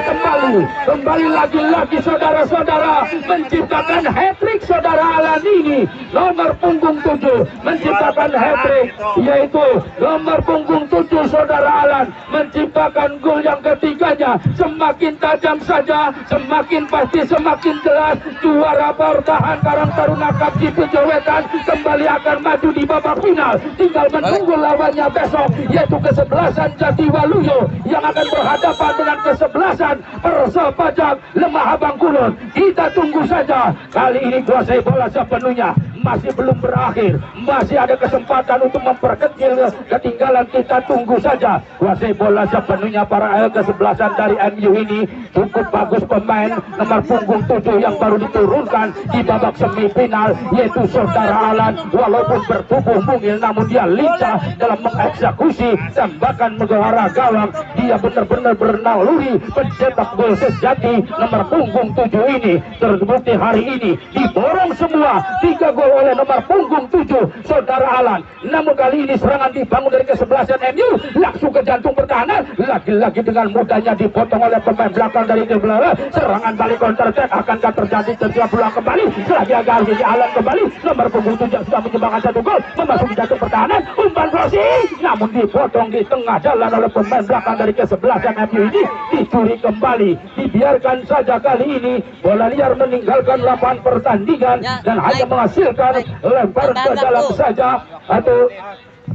kembali lagi-lagi saudara-saudara, menciptakan hat-trick saudara Alan ini. Nomor punggung 7 menciptakan hat-trick, yaitu nomor punggung 7 saudara Alan menciptakan gol yang ketiganya. Semakin tajam saja, semakin pasti, semakin jelas juara bertahan Karang Taruna Cup Cipujo Wetan kembali akan maju di babak final, tinggal menunggu lawannya besok yaitu kesebelasan Jatiwaluyo yang akan berhadapan dengan kesebelasan Persepajak Lembah Bangkulon. Kita tunggu saja. Kali ini kuasai bola sepenuhnya, masih belum berakhir, masih ada kesempatan untuk memperkecil ketinggalan. Kita tunggu saja. Kuasai bola sepenuhnya para kesebelasan dari MU ini, cukup bagus pemain nomor punggung 7 yang baru diturunkan di babak semifinal yaitu saudara Alan. Walaupun bertubuh mungil, namun dia lincah dalam mengeksekusi tembakan mengarah gawang. Dia benar-benar bernaluri pencetak gol sejati. Nomor punggung 7 ini terbukti hari ini diborong semua 3 gol oleh nomor punggung 7 saudara Alan. Namun kali ini serangan dibangun dari kesebelasan MU langsung ke jantung pertahanan, lagi-lagi dengan mudahnya dipotong oleh pemain belakang dari Keblara. Serangan balik counter attack akankah terjadi? Terjadi peluang kembali, selagi agak ini Alan kembali, nomor punggung 7 sudah menyumbangkan 1 gol, memasuki jantung pertahanan, umpan crossing, namun dipotong di tengah jalan oleh pemain belakang dari kesebelasan MU ini. Dicuri kembali, dibiarkan saja. Kali ini bola liar meninggalkan lapangan pertandingan dan hanya menghasilkan lemparan ke dalam saja atau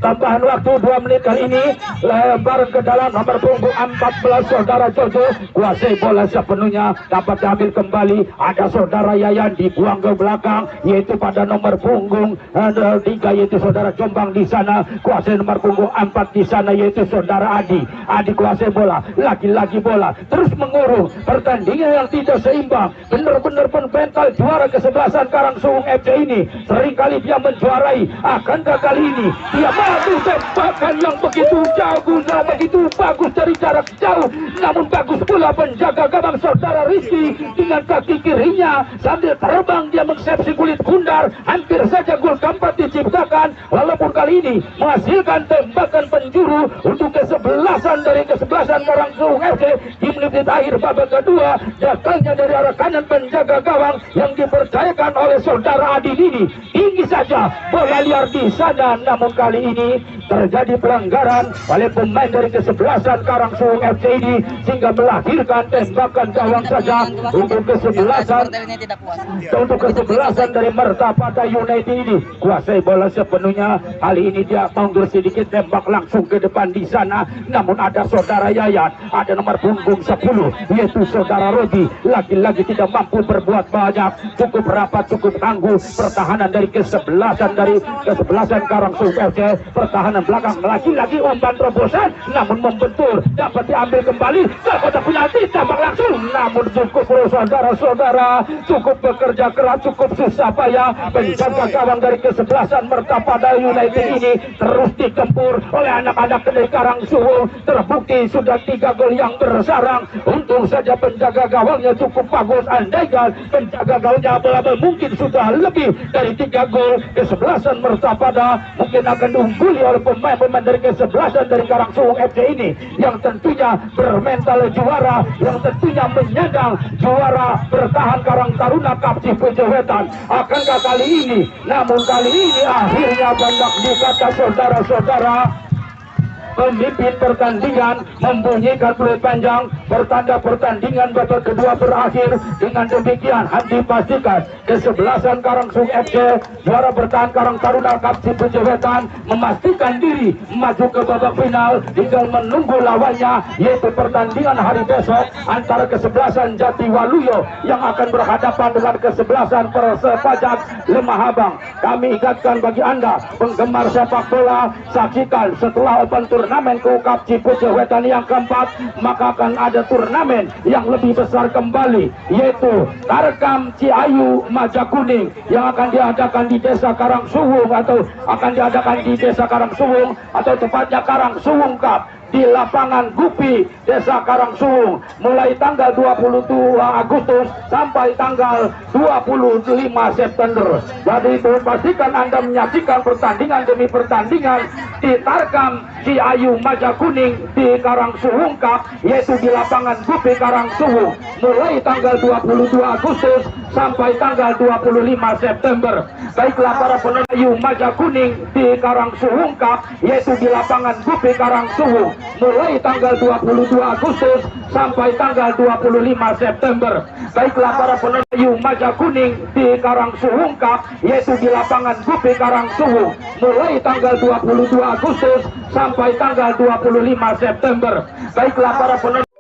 tambahan waktu 2 menit kali ini, lebar ke dalam nomor punggung 14 saudara Jojo, kuasai bola sepenuhnya, dapat diambil kembali, ada saudara Yayan dibuang ke belakang, yaitu pada nomor punggung 3 yaitu saudara Jombang di sana, kuasai nomor punggung 4 di sana yaitu saudara Adi kuasai bola, lagi-lagi bola terus mengurung pertandingan yang tidak seimbang, benar-benar mental juara kesebelasan Karangsuwung FC ini, seringkali dia menjuarai, akankah kali ini dia mampu tembakan yang begitu jauh, begitu bagus dari jarak jauh, namun bagus pula penjaga gawang saudara Rizky dengan kaki kirinya sambil terbang dia mengesepsi kulit bundar, hampir saja gol keempat diciptakan, walaupun kali ini menghasilkan tembakan penjuru untuk kesebelasan dari kesebelasan Karangsuwung FC di menit akhir babak kedua. Datangnya dari arah kanan penjaga gawang yang dipercayakan oleh saudara Adi ini, tinggi saja bola liar di sana, namun kali ini terjadi pelanggaran oleh pemain dari kesebelasan Karangsuwung FC ini sehingga melahirkan tembakan gawang saja untuk kesebelasan dari Mertapada United ini. Kuasai bola sepenuhnya, kali ini dia mundur sedikit, tembak langsung ke depan di sana, namun ada saudara Yayan, ada nomor punggung 10 yaitu saudara Rodi, lagi-lagi tidak mampu berbuat banyak, cukup rapat, cukup tangguh pertahanan dari kesebelasan Karangsuwung FC. Pertahanan belakang lagi-lagi umpan terobosan, namun membentur, dapat diambil kembali ke kotak penalti, tembak langsung, namun cukup saudara-saudara, cukup bekerja keras, cukup susah payah penjaga gawang dari kesebelasan Mertapada United ini terus digempur oleh anak-anak dari Karangsuwung. Terbukti sudah 3 gol yang bersarang, untung saja penjaga gawangnya cukup bagus, andaikan penjaga gawangnya abal-abal mungkin sudah lebih dari 3 gol. Kesebelasan Mertapada mungkin akan diungguli oleh pemain-pemain dari kesebelasan dari Karangsuwung FC ini yang tentunya bermental juara, yang tentunya menyandang juara bertahan Karang Taruna Cup Cipuja Wetan. Akankah kali ini? Namun kali ini akhirnya banyak dikata saudara-saudara, pemimpin pertandingan membunyikan peluit panjang, pertanda pertandingan babak kedua berakhir. Dengan demikian dipastikan kesebelasan Karangsuwung FC juara bertahan Karang Taruna Cup Cipuja Wetan memastikan diri maju ke babak final, tinggal menunggu lawannya yaitu pertandingan hari besok antara kesebelasan Jatiwaluyo yang akan berhadapan dengan kesebelasan Persepajak Lemah Habang. Kami ingatkan bagi Anda penggemar sepak bola, saksikan setelah open turnamen Cup Cipuja Wetan yang keempat, maka akan ada turnamen yang lebih besar kembali, yaitu Tarkam Ciayu Majakuning yang akan diadakan di Desa Karangsuwung, atau akan diadakan di Desa Karangsuwung, atau tepatnya Karangsuwung Cup di lapangan Gupi Desa Karangsuwung mulai tanggal 22 Agustus sampai tanggal 25 September. Jadi itu pastikan Anda menyaksikan pertandingan demi pertandingan di Tarkam Ciayu Majakuning di Karangsuwung Cup, yaitu di lapangan Gupi Karangsuwung mulai tanggal 22 Agustus sampai tanggal 25 September. Baiklah para penonton Majakuning di Karangsuwung Cup, yaitu di lapangan Gupi Karangsuwung mulai tanggal 22 Agustus sampai tanggal 25 September. Baiklah para penonton Majakuning di Karangsuwung Cup, yaitu di lapangan Gupi Karangsuwung mulai tanggal 22 Agustus sampai tanggal 25 September. Baiklah para penonton